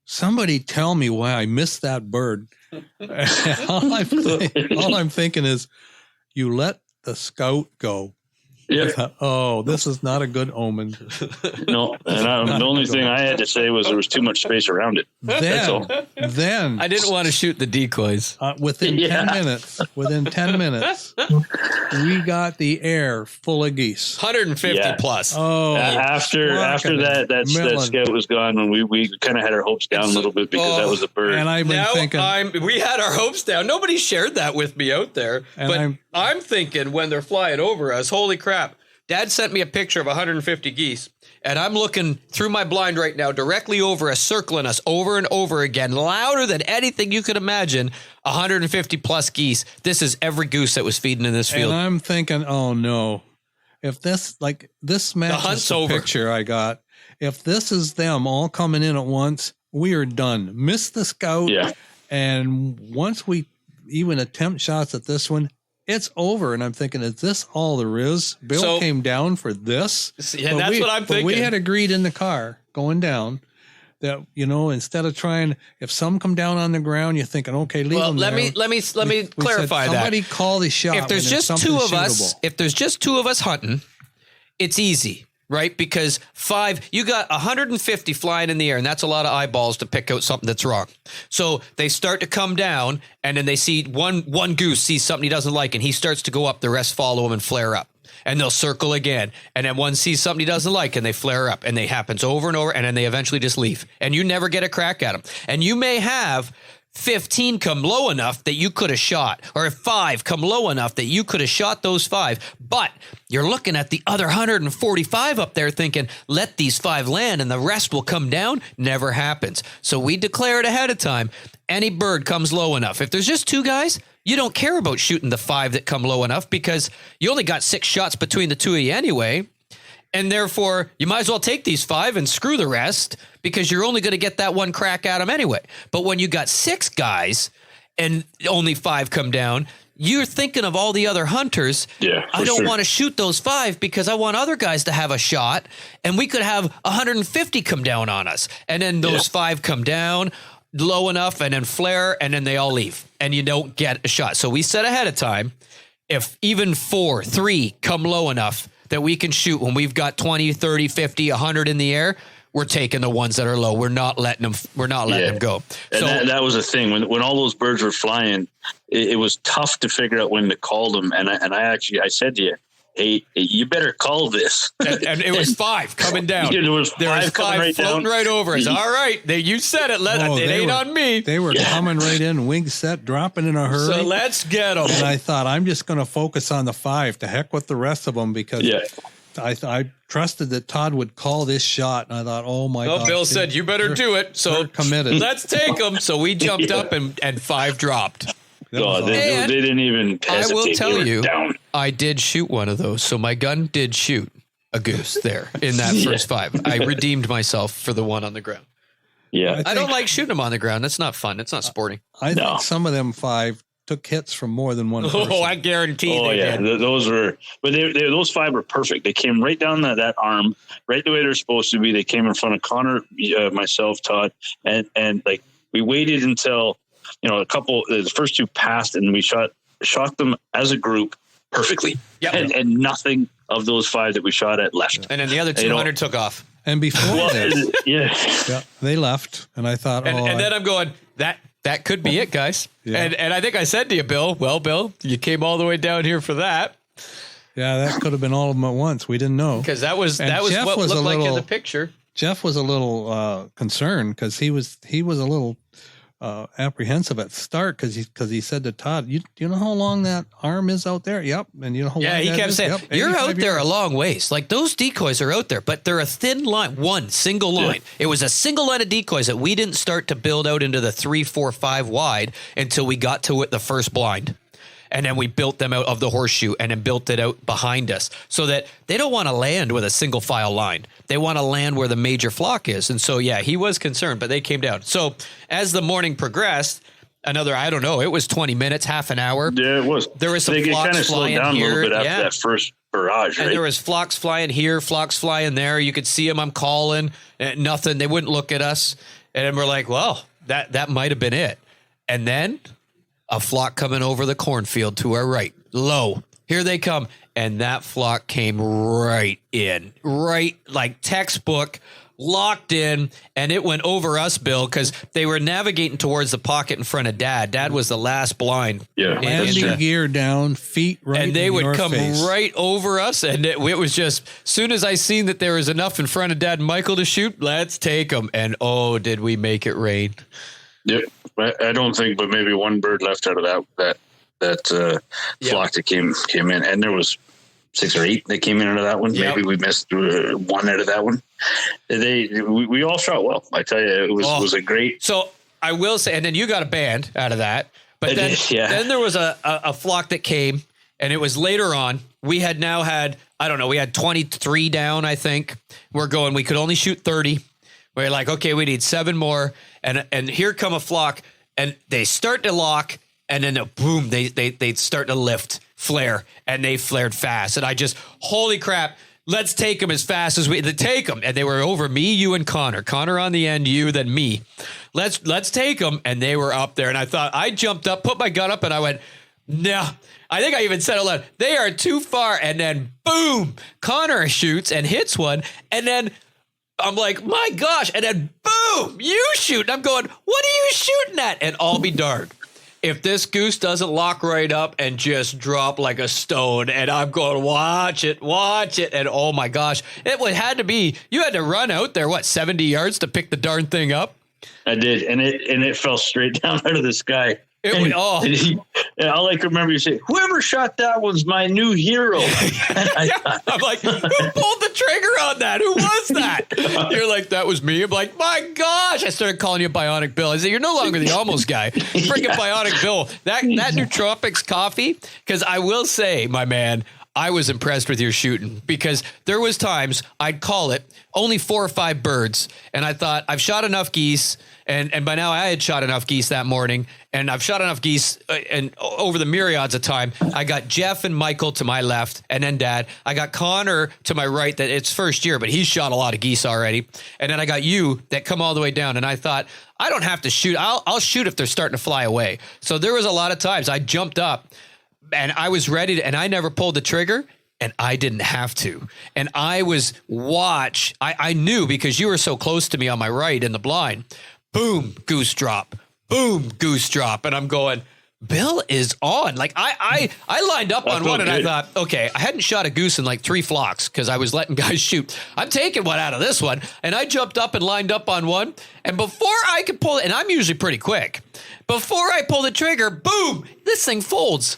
"Somebody tell me why I missed that bird." all I'm thinking is, you let the scout go. Yeah. Oh, this is not a good omen. No, and the only thing I had to say was there was too much space around it. Then I didn't want to shoot the decoys. Within 10 minutes, we got the air full of geese. 150 plus. Oh, after that scout was gone, when we kind of had our hopes down a little bit because that was a bird. And I've been thinking, we had our hopes down. Nobody shared that with me out there. But I'm thinking when they're flying over us, holy crap. Dad sent me a picture of 150 geese, and I'm looking through my blind right now, directly over us, circling us over and over again, louder than anything you could imagine. 150 plus geese. This is every goose that was feeding in this field. And I'm thinking, oh no, if this matches the picture I got, if this is them all coming in at once, we are done. Miss the scout, and once we even attempt shots at this one, it's over. And I'm thinking, is this all there is? Bill came down for this. Yeah, that's what I'm thinking. But we had agreed in the car going down that, instead of trying, if some come down on the ground, you're thinking, okay, leave them there. Let me clarify that. Somebody call the shot. If there's just 2 of us, if there's just 2 of us hunting, it's easy. Right? Because 5, you got 150 flying in the air, and that's a lot of eyeballs to pick out something that's wrong. So they start to come down, and then they see one goose sees something he doesn't like, and he starts to go up. The rest follow him and flare up. And they'll circle again. And then one sees something he doesn't like, and they flare up. And it happens over and over, and then they eventually just leave. And you never get a crack at them. And you may have 15 come low enough that you could have shot, or if 5 come low enough that you could have shot those 5. But you're looking at the other 145 up there thinking, let these 5 land and the rest will come down. Never happens. So we declare it ahead of time. Any bird comes low enough. If there's just 2 guys, you don't care about shooting the 5 that come low enough because you only got 6 shots between the 2 of you anyway. And therefore, you might as well take these 5 and screw the rest because you're only going to get that one crack at them anyway. But when you got 6 guys and only 5 come down, you're thinking of all the other hunters. Yeah, I don't want to shoot those 5 because I want other guys to have a shot, and we could have 150 come down on us. And then those 5 come down low enough and then flare, and then they all leave and you don't get a shot. So we said ahead of time, if even 4, 3 come low enough that we can shoot when we've got 20, 30, 50, 100 in the air, we're taking the ones that are low. We're not letting them go. And so that was the thing when all those birds were flying, it was tough to figure out when to call them. And I said to you, hey, you better call this. And it was 5 coming down. There was 5 floating down. right over us. All right, you said it. It ain't on me. They were coming right in, wings set, dropping in a hurry. So let's get them. And I thought, I'm just going to focus on the 5. To heck with the rest of them because I trusted that Todd would call this shot. And I thought, oh my God. Bill said, you better do it. So committed. Let's take them. So we jumped up and 5 dropped. God, they didn't even hesitate. I will tell you, down. I did shoot one of those. So my gun did shoot a goose there in that first 5. I redeemed myself for the one on the ground. Yeah. I don't like shooting them on the ground. That's not fun. It's not sporting. I think some of them 5 took hits from more than one person. Oh, I guarantee they did. Those were, but those 5 were perfect. They came right down that arm, right the way they're supposed to be. They came in front of Connor, myself, Todd, and like we waited until the first 2 passed, and we shot them as a group perfectly. Yep. And nothing of those 5 that we shot at left. And then the other 200 took off. And before this, they left, and I thought, and then I'm going, that could be it, guys. Yeah. And I think I said to you, Bill, Bill, you came all the way down here for that. Yeah, that could have been all of them at once. We didn't know. Because that was what looked like in the picture. Jeff was a little concerned because he was a little apprehensive at the start because he said to Todd, "You know how long that arm is out there?" Yep, and you know how long he kept saying, yep, "You're out there a long ways. Like those decoys are out there, but they're a thin line, one single line. It was a single line of decoys that we didn't start to build out into the 3, 4, 5 wide until we got to the first blind." And then we built them out of the horseshoe and then built it out behind us so that they don't want to land with a single file line. They want to land where the major flock is. And so, he was concerned, but they came down. So as the morning progressed, it was 20 minutes, half an hour. Yeah, it was. There was some flocks kind of flying slowed down here. a little bit after that first barrage, right? And there was flocks flying here, flocks flying there. You could see them. I'm calling, and nothing. They wouldn't look at us. And then we're like, well, that might have been it. And then a flock coming over the cornfield to our right, low. Here they come. And that flock came right in, right like textbook, locked in. And it went over us, Bill, because they were navigating towards the pocket in front of Dad. Dad was the last blind. Yeah. Landing gear down, feet right and they in would your come face. right over us. And it was just, soon as I seen that there was enough in front of Dad and Michael to shoot, let's take them. And oh, did we make it rain. Yeah, I don't think, but maybe one bird left out of that flock that came in, and there was 6 or 8 that came in out of that one. Yep. Maybe we missed 1 out of that one. We all shot well. I tell you, it was a great. So I will say, and then you got a band out of that, but then there was a flock that came, and it was later on. We had we had 23 down. I think we could only shoot 30. We're like, okay, we need 7 more. And here come a flock, and they start to lock, and then boom, they start to lift, flare, and they flared fast. And I just, holy crap, let's take them as fast as we take them. And they were over me, you, and Connor. Connor on the end, you, then me. Let's take them. And they were up there. And I jumped up, put my gun up, and I went, no. I think I even said it loud, they are too far. And then boom, Connor shoots and hits one, and then I'm like, my gosh. And then boom, you shoot. And I'm going, what are you shooting at? And I'll be darned if this goose doesn't lock right up and just drop like a stone. And I'm going, watch it. And oh my gosh, had to be, you had to run out there, 70 yards to pick the darn thing up? I did. And it fell straight down out of the sky. And all I can remember you say, whoever shot that one's my new hero. I'm like, who pulled the trigger on that? Who was that? You're like, that was me. I'm like, my gosh. I started calling you Bionic Bill. I said, you're no longer the almost guy. Freaking Bionic Bill. That Nootropics coffee, because I will say, my man, I was impressed with your shooting, because there was times I'd call it only 4 or 5 birds. And I thought, I've shot enough geese. And by now I had shot enough geese that morning, and I've shot enough geese and over the myriads of time. I got Jeff and Michael to my left, and then Dad. I got Connor to my right, that it's first year, but he's shot a lot of geese already. And then I got you that come all the way down. And I thought, I don't have to shoot. I'll shoot if they're starting to fly away. So there was a lot of times I jumped up and I was ready to, and I never pulled the trigger. And I didn't have to. And I was I knew, because you were so close to me on my right in the blind. Boom, goose drop. Boom, goose drop. And I'm going, Bill is on. Like I lined up on one, and I thought, okay, I hadn't shot a goose in like 3 flocks because I was letting guys shoot. I'm taking one out of this one. And I jumped up and lined up on one. And before I could pull it, and I'm usually pretty quick, before I pull the trigger, boom, this thing folds.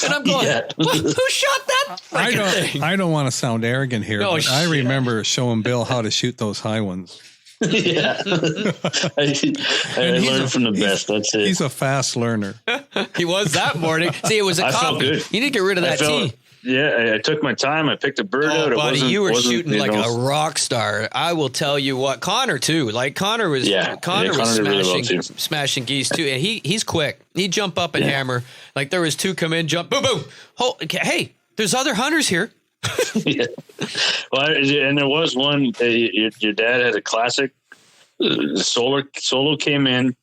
And I'm going, who shot that thing? I don't want to sound arrogant here, but I remember showing Bill how to shoot those high ones. Yeah. I learned from the best. That's it. He's a fast learner. He was that morning. See, it was a coffee. You need to get rid of that tea. Yeah, I took my time. I picked a bird out. Buddy, you were shooting like a rock star. I will tell you what. Connor too. Like Connor was smashing geese too, and he's quick. He'd jump up and hammer. Like there was 2 come in, jump, boom, boom. Hey, there's other hunters here. Yeah. Well, and there was one. Your dad had a classic. Solo came in,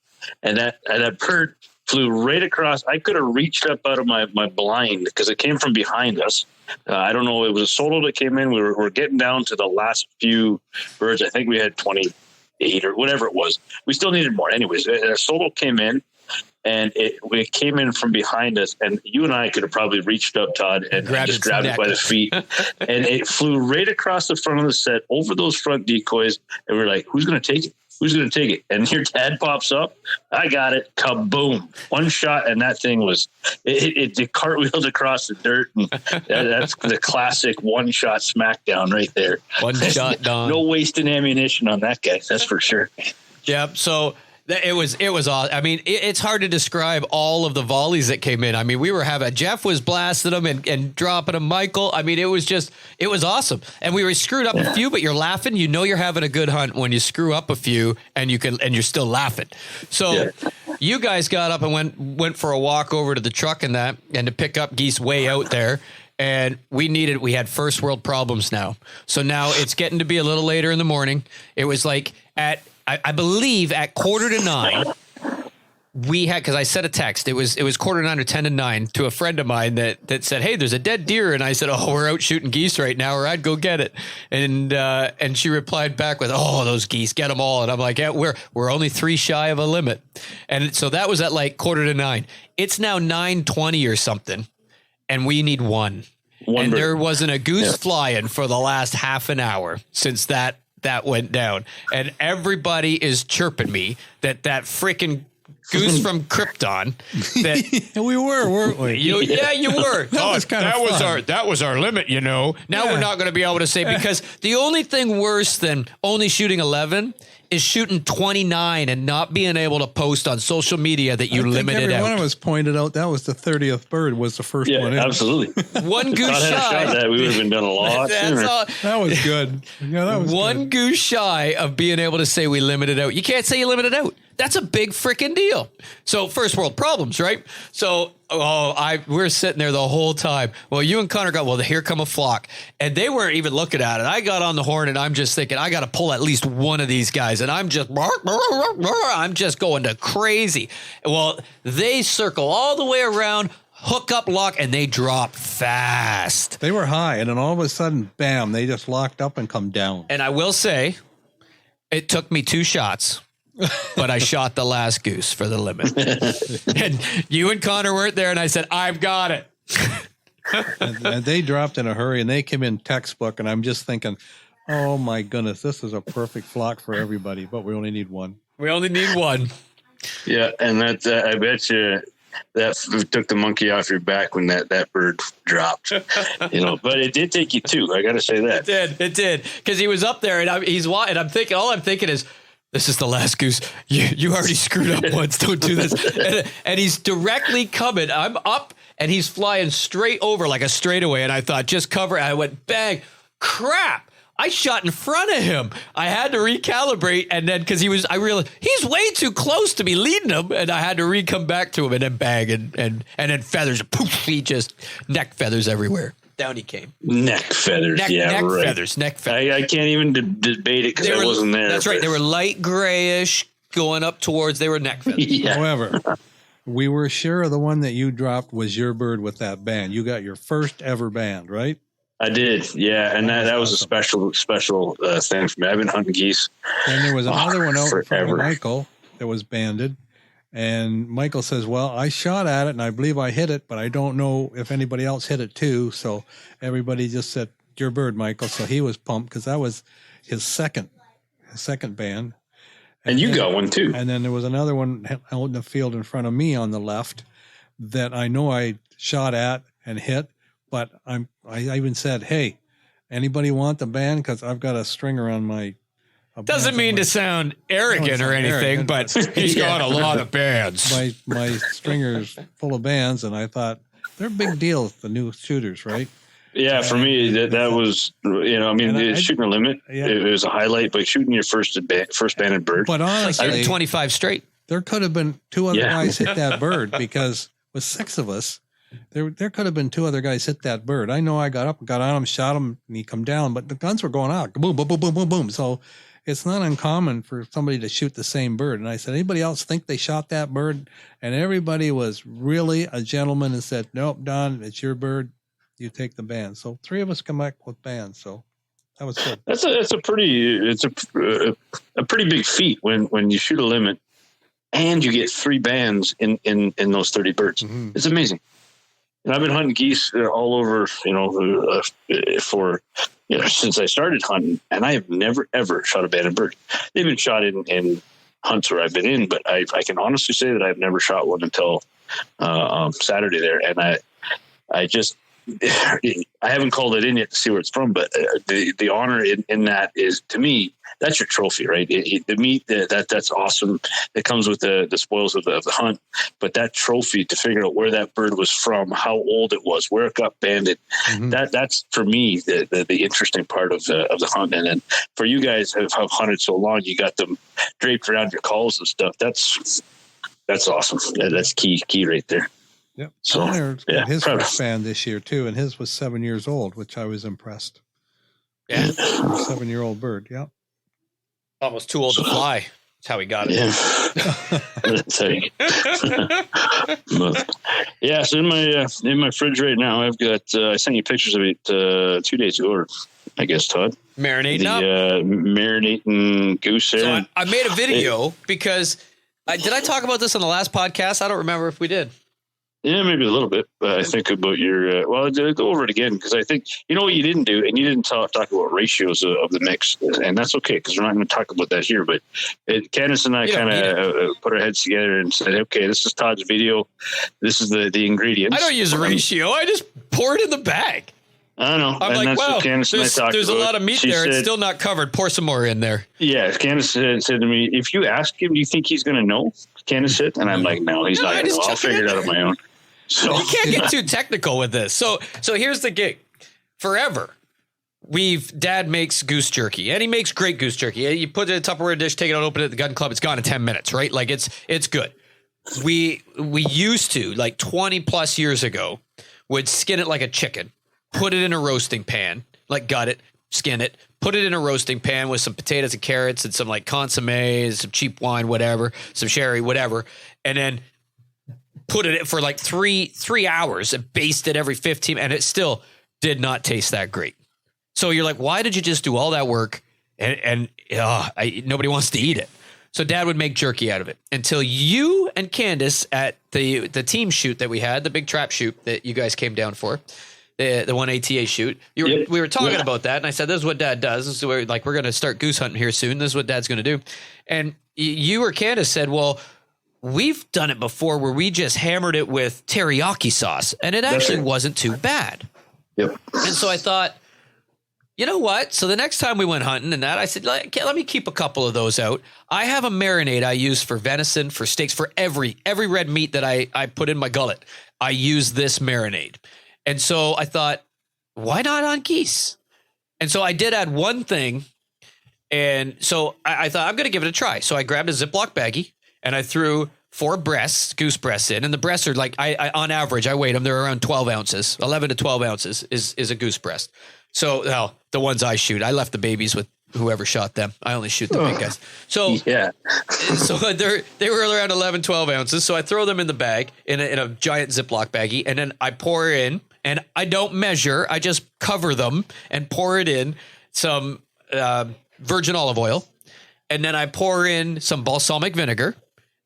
and that bird flew right across. I could have reached up out of my blind because it came from behind us. I don't know. It was a solo that came in. We're getting down to the last few birds. I think we had 28 or whatever it was. We still needed more. Anyways, a solo came in, and it came in from behind us. And you and I could have probably reached up, Todd, and just grabbed it by the feet. And it flew right across the front of the set over those front decoys. And we're like, who's going to take it? Who's going to take it? And your dad pops up. I got it. Kaboom. One shot. And that thing was, it cartwheeled across the dirt. And that's the classic one shot smackdown right there. One shot done. No wasting ammunition on that guy. That's for sure. Yep. So it was awesome. I mean, it's hard to describe all of the volleys that came in. I mean, Jeff was blasting them and dropping them. Michael. I mean, it was awesome. And we were screwed up a few, but you're laughing. You know, you're having a good hunt when you screw up a few and you're still laughing. So you guys got up and went for a walk over to the truck and to pick up geese way out there. And we had first world problems now. So now it's getting to be a little later in the morning. It was like I believe at 8:45, we had, because I sent a text. It was 8:45 or 10:50 to a friend of mine that said, "Hey, there's a dead deer," and I said, "Oh, we're out shooting geese right now, or I'd go get it." And she replied back with, "Oh, those geese, get them all." And I'm like, "Yeah, we're only 3 shy of a limit." And so that was at like 8:45. It's now 9:20 or something, and we need one. And bird. There wasn't a goose flying for the last half an hour since that went down, and everybody is chirping me that freaking goose from Krypton. That we were, weren't we? You were. That was our limit. You know. Now we're not going to be able to say, because the only thing worse than only shooting 11 is shooting 29 and not being able to post on social media that you limited out. One of us pointed out that was the 30th bird was the first one. Yeah, absolutely. One goose shy. That we would have been done a lot sooner. That was good. Yeah, that was one goose shy of being able to say we limited out. You can't say you limited out. That's a big freaking deal. So first world problems, right? So we're sitting there the whole time. Well, you and Connor here come a flock. And they weren't even looking at it. I got on the horn and I'm just thinking, I got to pull at least one of these guys. And I'm just going to crazy. Well, they circle all the way around, hook up, lock, and they drop fast. They were high. And then all of a sudden, bam, they just locked up and come down. And I will say, it took me 2 shots. But I shot the last goose for the limit. And you and Connor weren't there, and I said, I've got it. and they dropped in a hurry, and they came in textbook, and I'm just thinking, oh, my goodness, this is a perfect flock for everybody, but we only need one. We only need one. Yeah, and that I bet you that took the monkey off your back when that bird dropped. But it did take you 2. I got to say that. It did. Because he was up there, and I'm thinking is, this is the last goose. You already screwed up once. Don't do this. And he's directly coming. I'm up, and he's flying straight over like a straightaway. And I thought, just cover. I went, bang, crap. I shot in front of him. I had to recalibrate, and then because I realized he's way too close to be leading him, and I had to come back to him, and then bang, and then feathers, poof, he just neck feathers everywhere. Down he came. Neck feathers, neck feathers. I can't even debate it because I wasn't there. That's right. They were light grayish going up towards. They were neck feathers. Yeah. However, we were sure the one that you dropped was your bird with that band. You got your first ever band, right? I did, yeah, and that was awesome. a special thing for me. I've been hunting geese. And there was another one out forever. from Michael that was banded, and Michael says, "Well, I shot at it, and I believe I hit it, but I don't know if anybody else hit it too." So everybody just said, "Your bird, Michael." So he was pumped because that was his second band. And you got one too. And then there was another one out in the field in front of me on the left that I know I shot at and hit. But I even said, "Hey, anybody want the band? Because I've got a string around my." Doesn't mean to sound arrogant or anything, but he's got a lot of bands. My stringer's full of bands, and I thought they're a big deal. The new shooters, right? Yeah, for me that was shooting a limit. Yeah. It was a highlight, but shooting your first banded bird. But honestly, like 25 straight. There could have been two other guys hit that bird because with 6 of us. There could have been 2 other guys hit that bird. I know I got up, got on him, shot him, and he come down, but the guns were going out. Boom, boom, boom, boom, boom, boom. So it's not uncommon for somebody to shoot the same bird. And I said, anybody else think they shot that bird? And everybody was really a gentleman and said, nope, Don, it's your bird. You take the band. So 3 of us come back with bands. So that was good. It's a pretty big feat when you shoot a limit and you get 3 bands in those 30 birds. Mm-hmm. It's amazing. And I've been hunting geese all over, since I started hunting, and I have never, ever shot a banded bird. They've been shot in hunts where I've been in, but I can honestly say that I've never shot one until Saturday there. And I just, I haven't called it in yet to see where it's from, but the honor in that is, to me, that's your trophy, right? The meat that's awesome. It comes with the spoils of the hunt, but that trophy to figure out where that bird was from, how old it was, where it got banded. Mm-hmm. That's for me the interesting part of the hunt. And then for you guys have hunted so long, you got them draped around your calls and stuff. That's awesome. That's key right there. Yep. So his first band this year too, and his was 7 years old, which I was impressed. Yeah, 7-year-old bird. Yep. Almost too old to fly. That's how he got it. Yeah. That's how yeah. So in my fridge right now, I've got. I sent you pictures of it 2 days ago, or I guess, Todd. Marinating up. Marinating goose there. So I made a video because did I talk about this on the last podcast? I don't remember if we did. Yeah, maybe a little bit. But I think about your go over it again, because I think what you didn't do, and you didn't talk about ratios of the mix, and that's okay because we're not going to talk about that here. But Candace and I kind of put our heads together and said, okay, this is Todd's video. This is the ingredients. I don't use a ratio. I just pour it in the bag. I know. I'm and like, well, there's a lot of meat there. It's still not covered. Pour some more in there. Yeah, Candace said to me, if you ask him, do you think he's going to know? Candace said, and I'm like, no, he's not going to know. I'll figure it out on my own. So you can't get too technical with this. So here's the gig. Forever, Dad makes goose jerky, and he makes great goose jerky. You put it in a Tupperware dish, take it out, open it at the gun club. It's gone in 10 minutes, right? Like it's good. We used to, like 20 plus years ago, would skin it like a chicken, put it in a roasting pan, like gut it, skin it, put it in a roasting pan with some potatoes and carrots and some like consomme, some cheap wine, whatever, some sherry, whatever, and then put it for like three hours and baste it every 15, and it still did not taste that great. So you're like, why did you just do all that work and nobody wants to eat it? So Dad would make jerky out of it until you and Candace at the team shoot that we had, the big trap shoot that you guys came down for, the one ATA shoot. We were talking about that, and I said, this is what Dad does. This is where, like, we're going to start goose hunting here soon. This is what Dad's going to do. And you or Candace said, well, we've done it before where we just hammered it with teriyaki sauce, and it actually wasn't too bad. Yep. And so I thought, you know what? So the next time we went hunting and that, I said, let me keep a couple of those out. I have a marinade I use for venison, for steaks, for every red meat that I put in my gullet. I use this marinade. And so I thought, why not on geese? And so I did add one thing. And so I thought, I'm going to give it a try. So I grabbed a Ziploc baggie and I threw 4 breasts, goose breasts in. And the breasts are like, I on average, I weighed them. They're around 12 ounces. 11 to 12 ounces is a goose breast. So the ones I shoot, I left the babies with whoever shot them. I only shoot the big guys. So yeah. So they were around 11, 12 ounces. So I throw them in the bag in a giant Ziploc baggie. And then I pour in, and I don't measure. I just cover them and pour it in some virgin olive oil. And then I pour in some balsamic vinegar.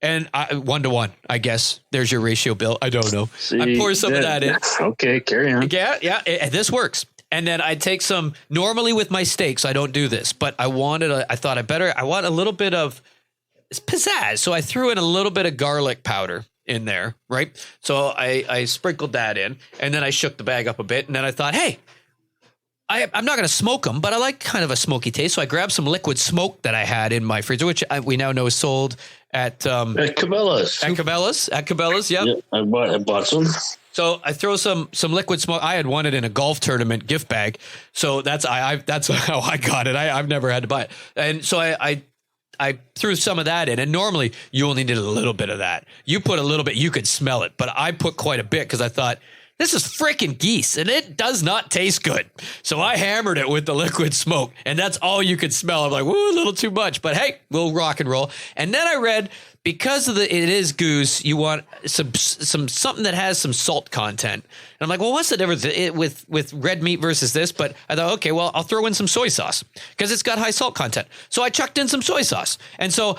And 1 to 1, I guess. There's your ratio, Bill. I don't know. See, I pour some of that in. Okay, carry on. Yeah. This works. And then I take some, normally with my steaks, I don't do this, but I want a little bit of pizzazz. So I threw in a little bit of garlic powder in there, right? So I sprinkled that in, and then I shook the bag up a bit. And then I thought, hey, I'm not going to smoke them, but I like kind of a smoky taste. So I grabbed some liquid smoke that I had in my freezer, which we now know is sold at Cabela's. At Cabela's, yeah. I bought some. So I throw some liquid smoke. I had won it in a golf tournament gift bag, so that's how I got it. I've never had to buy it, and so I threw some of that in. And normally you only need a little bit of that. You put a little bit, you could smell it, but I put quite a bit because I thought, this is freaking geese, and it does not taste good. So I hammered it with the liquid smoke, and that's all you could smell. I'm like, woo, a little too much, but hey, we'll rock and roll. And then I read, because it is goose, you want something that has some salt content. And I'm like, well, what's the difference with red meat versus this? But I thought, okay, well, I'll throw in some soy sauce because it's got high salt content. So I chucked in some soy sauce. And so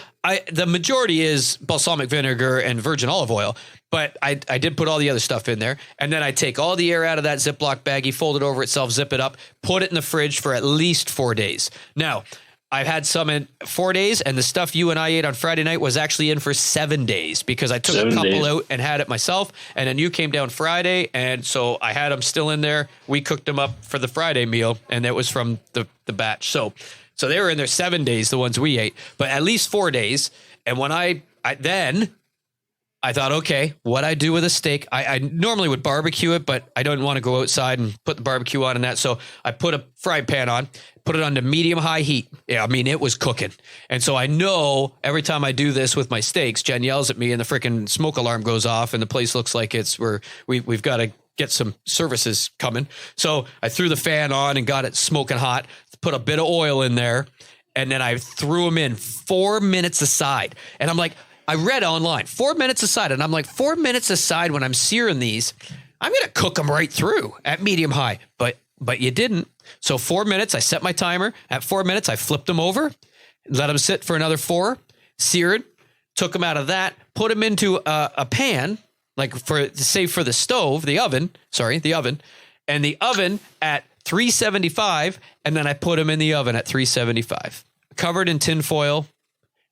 the majority is balsamic vinegar and virgin olive oil. But I did put all the other stuff in there. And then I take all the air out of that Ziploc baggie, fold it over itself, zip it up, put it in the fridge for at least 4 days. Now, I've had some in 4 days, and the stuff you and I ate on Friday night was actually in for 7 days because I took a couple out and had it myself. And then you came down Friday, and so I had them still in there. We cooked them up for the Friday meal, and that was from the batch. So they were in there 7 days, the ones we ate, but at least 4 days. And when I thought, okay, what I do with a steak, I normally would barbecue it, but I don't want to go outside and put the barbecue on and that. So I put a frying pan on, put it on to medium-high heat. Yeah, I mean, it was cooking. And so I know every time I do this with my steaks, Jen yells at me and the freaking smoke alarm goes off and the place looks like we've got to get some services coming. So I threw the fan on and got it smoking hot, put a bit of oil in there, and then I threw them in 4 minutes aside. And I'm like, I read online 4 minutes aside, and I'm like, 4 minutes aside when I'm searing these, I'm going to cook them right through at medium high, but you didn't. So 4 minutes, I set my timer. At 4 minutes, I flipped them over, let them sit for another 4, seared, took them out of that, put them into a pan, like for the stove, the oven, and the oven at 375. And then I put them in the oven at 375, covered in tin foil.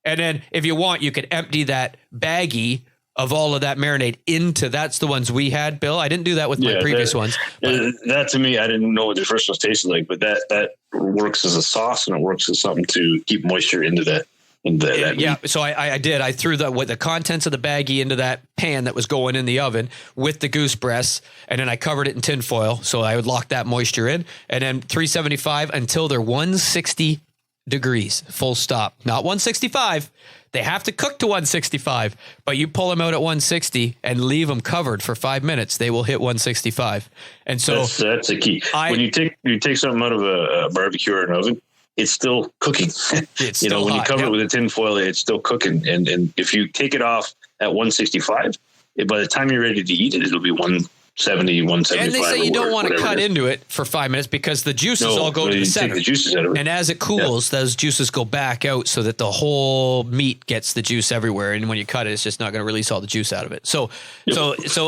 And then if you want, you could empty that baggie of all of that marinade into, that's the ones we had, Bill. I didn't do that with my previous ones. That to me, I didn't know what the first ones tasted like, but that works as a sauce and it works as something to keep moisture into that. Yeah. So I did. I threw the contents of the baggie into that pan that was going in the oven with the goose breasts. And then I covered it in tin foil. So I would lock that moisture in, and then 375 until they're 160 degrees, full stop. Not 165. They have to cook to 165, but you pull them out at 160 and leave them covered for 5 minutes. They will hit 165. And so that's a key. When you take something out of a barbecue or an oven, it's still cooking. It's when hot, you cover it with a tin foil, it's still cooking. And if you take it off at 165, by the time you're ready to eat it, it'll be 170, 175. And they say you don't want to cut into it for 5 minutes because the juices all go to the center. Take the juices out of it. And as it cools, those juices go back out so that the whole meat gets the juice everywhere. And when you cut it, it's just not going to release all the juice out of it. So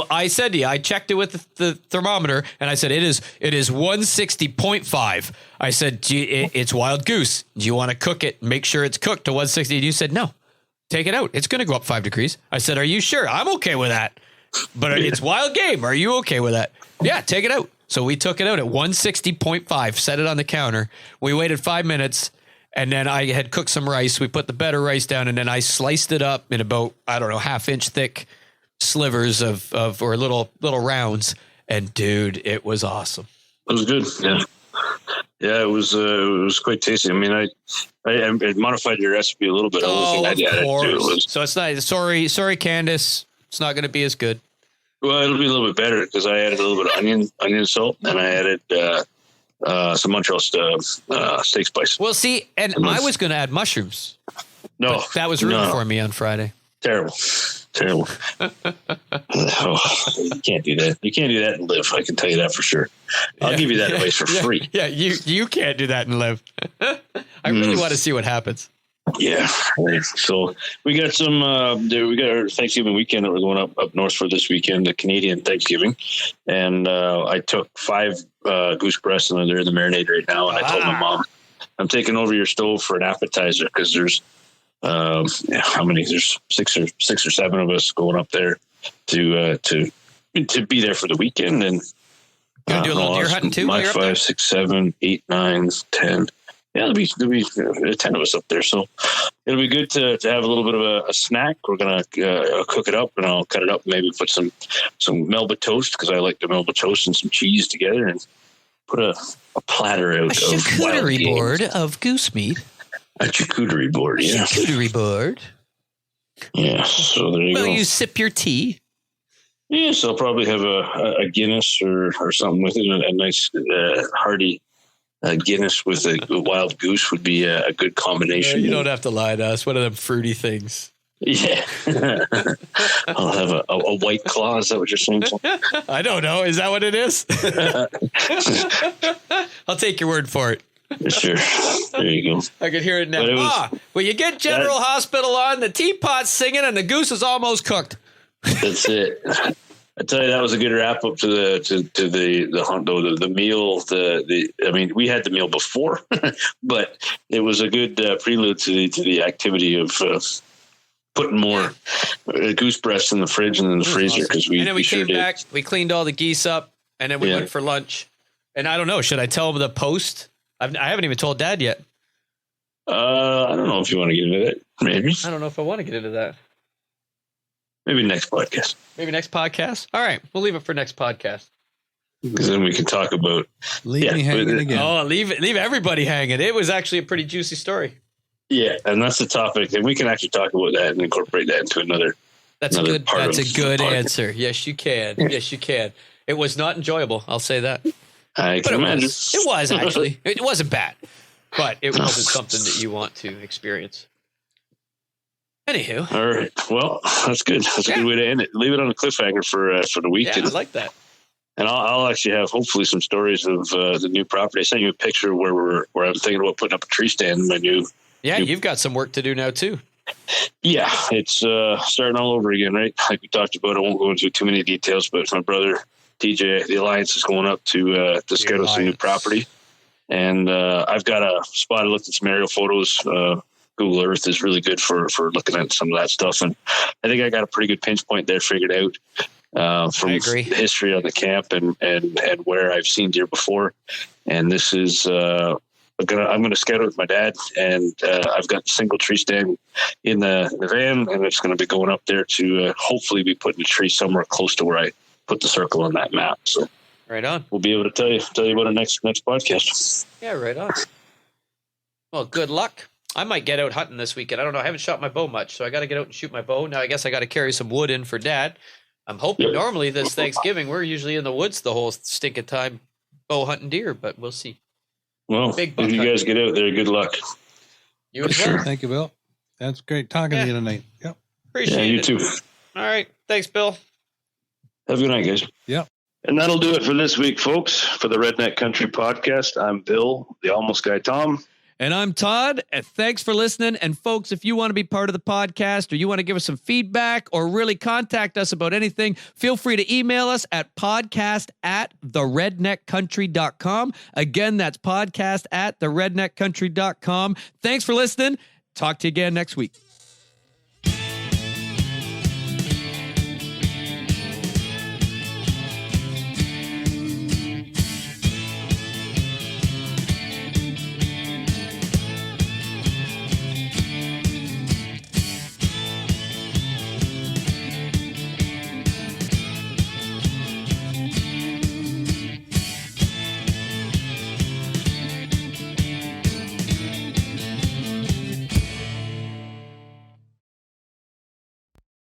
I said to you, I checked it with the thermometer, and I said, it is 160.5. I said, it's wild goose. Do you want to cook it? Make sure it's cooked to 160. And you said, no, take it out. It's going to go up 5 degrees. I said, are you sure? I'm okay with that. But it's wild game. Are you okay with that? Yeah, take it out. So we took it out at 160.5, set it on the counter. We waited 5 minutes, and then I had cooked some rice. We put the better rice down, and then I sliced it up in about, half-inch thick slivers of or little rounds. And dude, it was awesome. It was good. Yeah, it was quite tasty. I mean, I modified your recipe a little bit. Of course. So it's not. Sorry, Candace. It's not going to be as good. Well, it'll be a little bit better because I added a little bit of onion salt, and I added some Montreal steak spice. Well, see, and I was going to add mushrooms. No, that was ruined for me on Friday. Terrible. Oh, you can't do that. You can't do that and live. I can tell you that for sure. I'll give you that advice for free. Yeah, you can't do that and live. I really want to see what happens. Yeah. So we got we got our Thanksgiving weekend that we're going up north for this weekend, the Canadian Thanksgiving. And I took 5 goose breasts and they're in the marinade right now. And I told my mom, I'm taking over your stove for an appetizer because there's how many? There's six or 7 of us going up there to be there for the weekend. And gonna do a little deer hunting too. 5, 6, 7, 8, 9, 10. Yeah, there'll be 10 of us up there. So it'll be good to have a little bit of a snack. We're gonna cook it up, and I'll cut it up. Maybe put some Melba toast because I like the Melba toast and some cheese together, and put a platter out a charcuterie board of goose meat. A charcuterie board, yeah. Charcuterie board. Yeah, so there you go. Will you sip your tea? Yes, I'll probably have a Guinness or something with it. A nice hearty Guinness with a wild goose would be a good combination. Yeah, you don't have to lie to us. One of them fruity things. Yeah. I'll have a White Claw. Is that what you're saying? I don't know. Is that what it is? I'll take your word for it. Sure. There you go. I could hear it now. Well, you get General Hospital on, the teapot's singing, and the goose is almost cooked. That's it. I tell you, that was a good wrap up to the hunt, though. The meal. I mean, we had the meal before, but it was a good prelude to the activity of putting more goose breasts in the fridge and in the freezer because and then we came back. We cleaned all the geese up, and then we went for lunch. And I don't know. Should I tell them the post? I haven't even told Dad yet. I don't know if you want to get into that. Maybe. I don't know if I want to get into that. Maybe next podcast. All right. We'll leave it for next podcast. Because then we can talk about... Leave me hanging again. Oh, leave everybody hanging. It was actually a pretty juicy story. Yeah, and that's the topic. And we can actually talk about that and incorporate that into another... That's a good answer. Yes, you can. Yes, you can. It was not enjoyable. I'll say that. I can imagine. It was actually. It wasn't bad, but it wasn't something that you want to experience. Anywho. All right. Well, that's good. That's a good way to end it. Leave it on a cliffhanger for the weekend. Yeah, I like that. And I'll actually have hopefully some stories of the new property. I sent you a picture where I'm thinking about putting up a tree stand in my new. Yeah, you've got some work to do now too. Yeah, it's starting all over again, right? Like we talked about. I won't go into too many details, but my brother TJ, the Alliance, is going up to scout out some new property. And I've got a spot. I looked at some aerial photos. Google Earth is really good for looking at some of that stuff. And I think I got a pretty good pinch point there figured out from the history on the camp and where I've seen deer before. And this is, I'm going to scout it with my dad. And I've got a single tree stand in the van, and it's going to be going up there to hopefully be putting a tree somewhere close to where I put the circle on that map. So right on. We'll be able to tell you about it next podcast. Yeah, right on. Well, good luck. I might get out hunting this weekend. I don't know. I haven't shot my bow much, so I got to get out and shoot my bow. Now, I guess I got to carry some wood in for Dad. I'm hoping normally this Thanksgiving, we're usually in the woods the whole stinking time bow hunting deer, but we'll see. Well, if you guys get out there, good luck. You as well. Thank you, Bill. That's great talking to you tonight. Yep. Appreciate it. You too. All right. Thanks, Bill. Have a good night, guys. Yep. And that'll do it for this week, folks. For the Redneck Country Podcast, I'm Bill, the Almost Guy Tom. And I'm Todd. Thanks for listening. And folks, if you want to be part of the podcast or you want to give us some feedback or really contact us about anything, feel free to email us at podcast@theredneckcountry.com. Again, that's podcast@theredneckcountry.com. Thanks for listening. Talk to you again next week.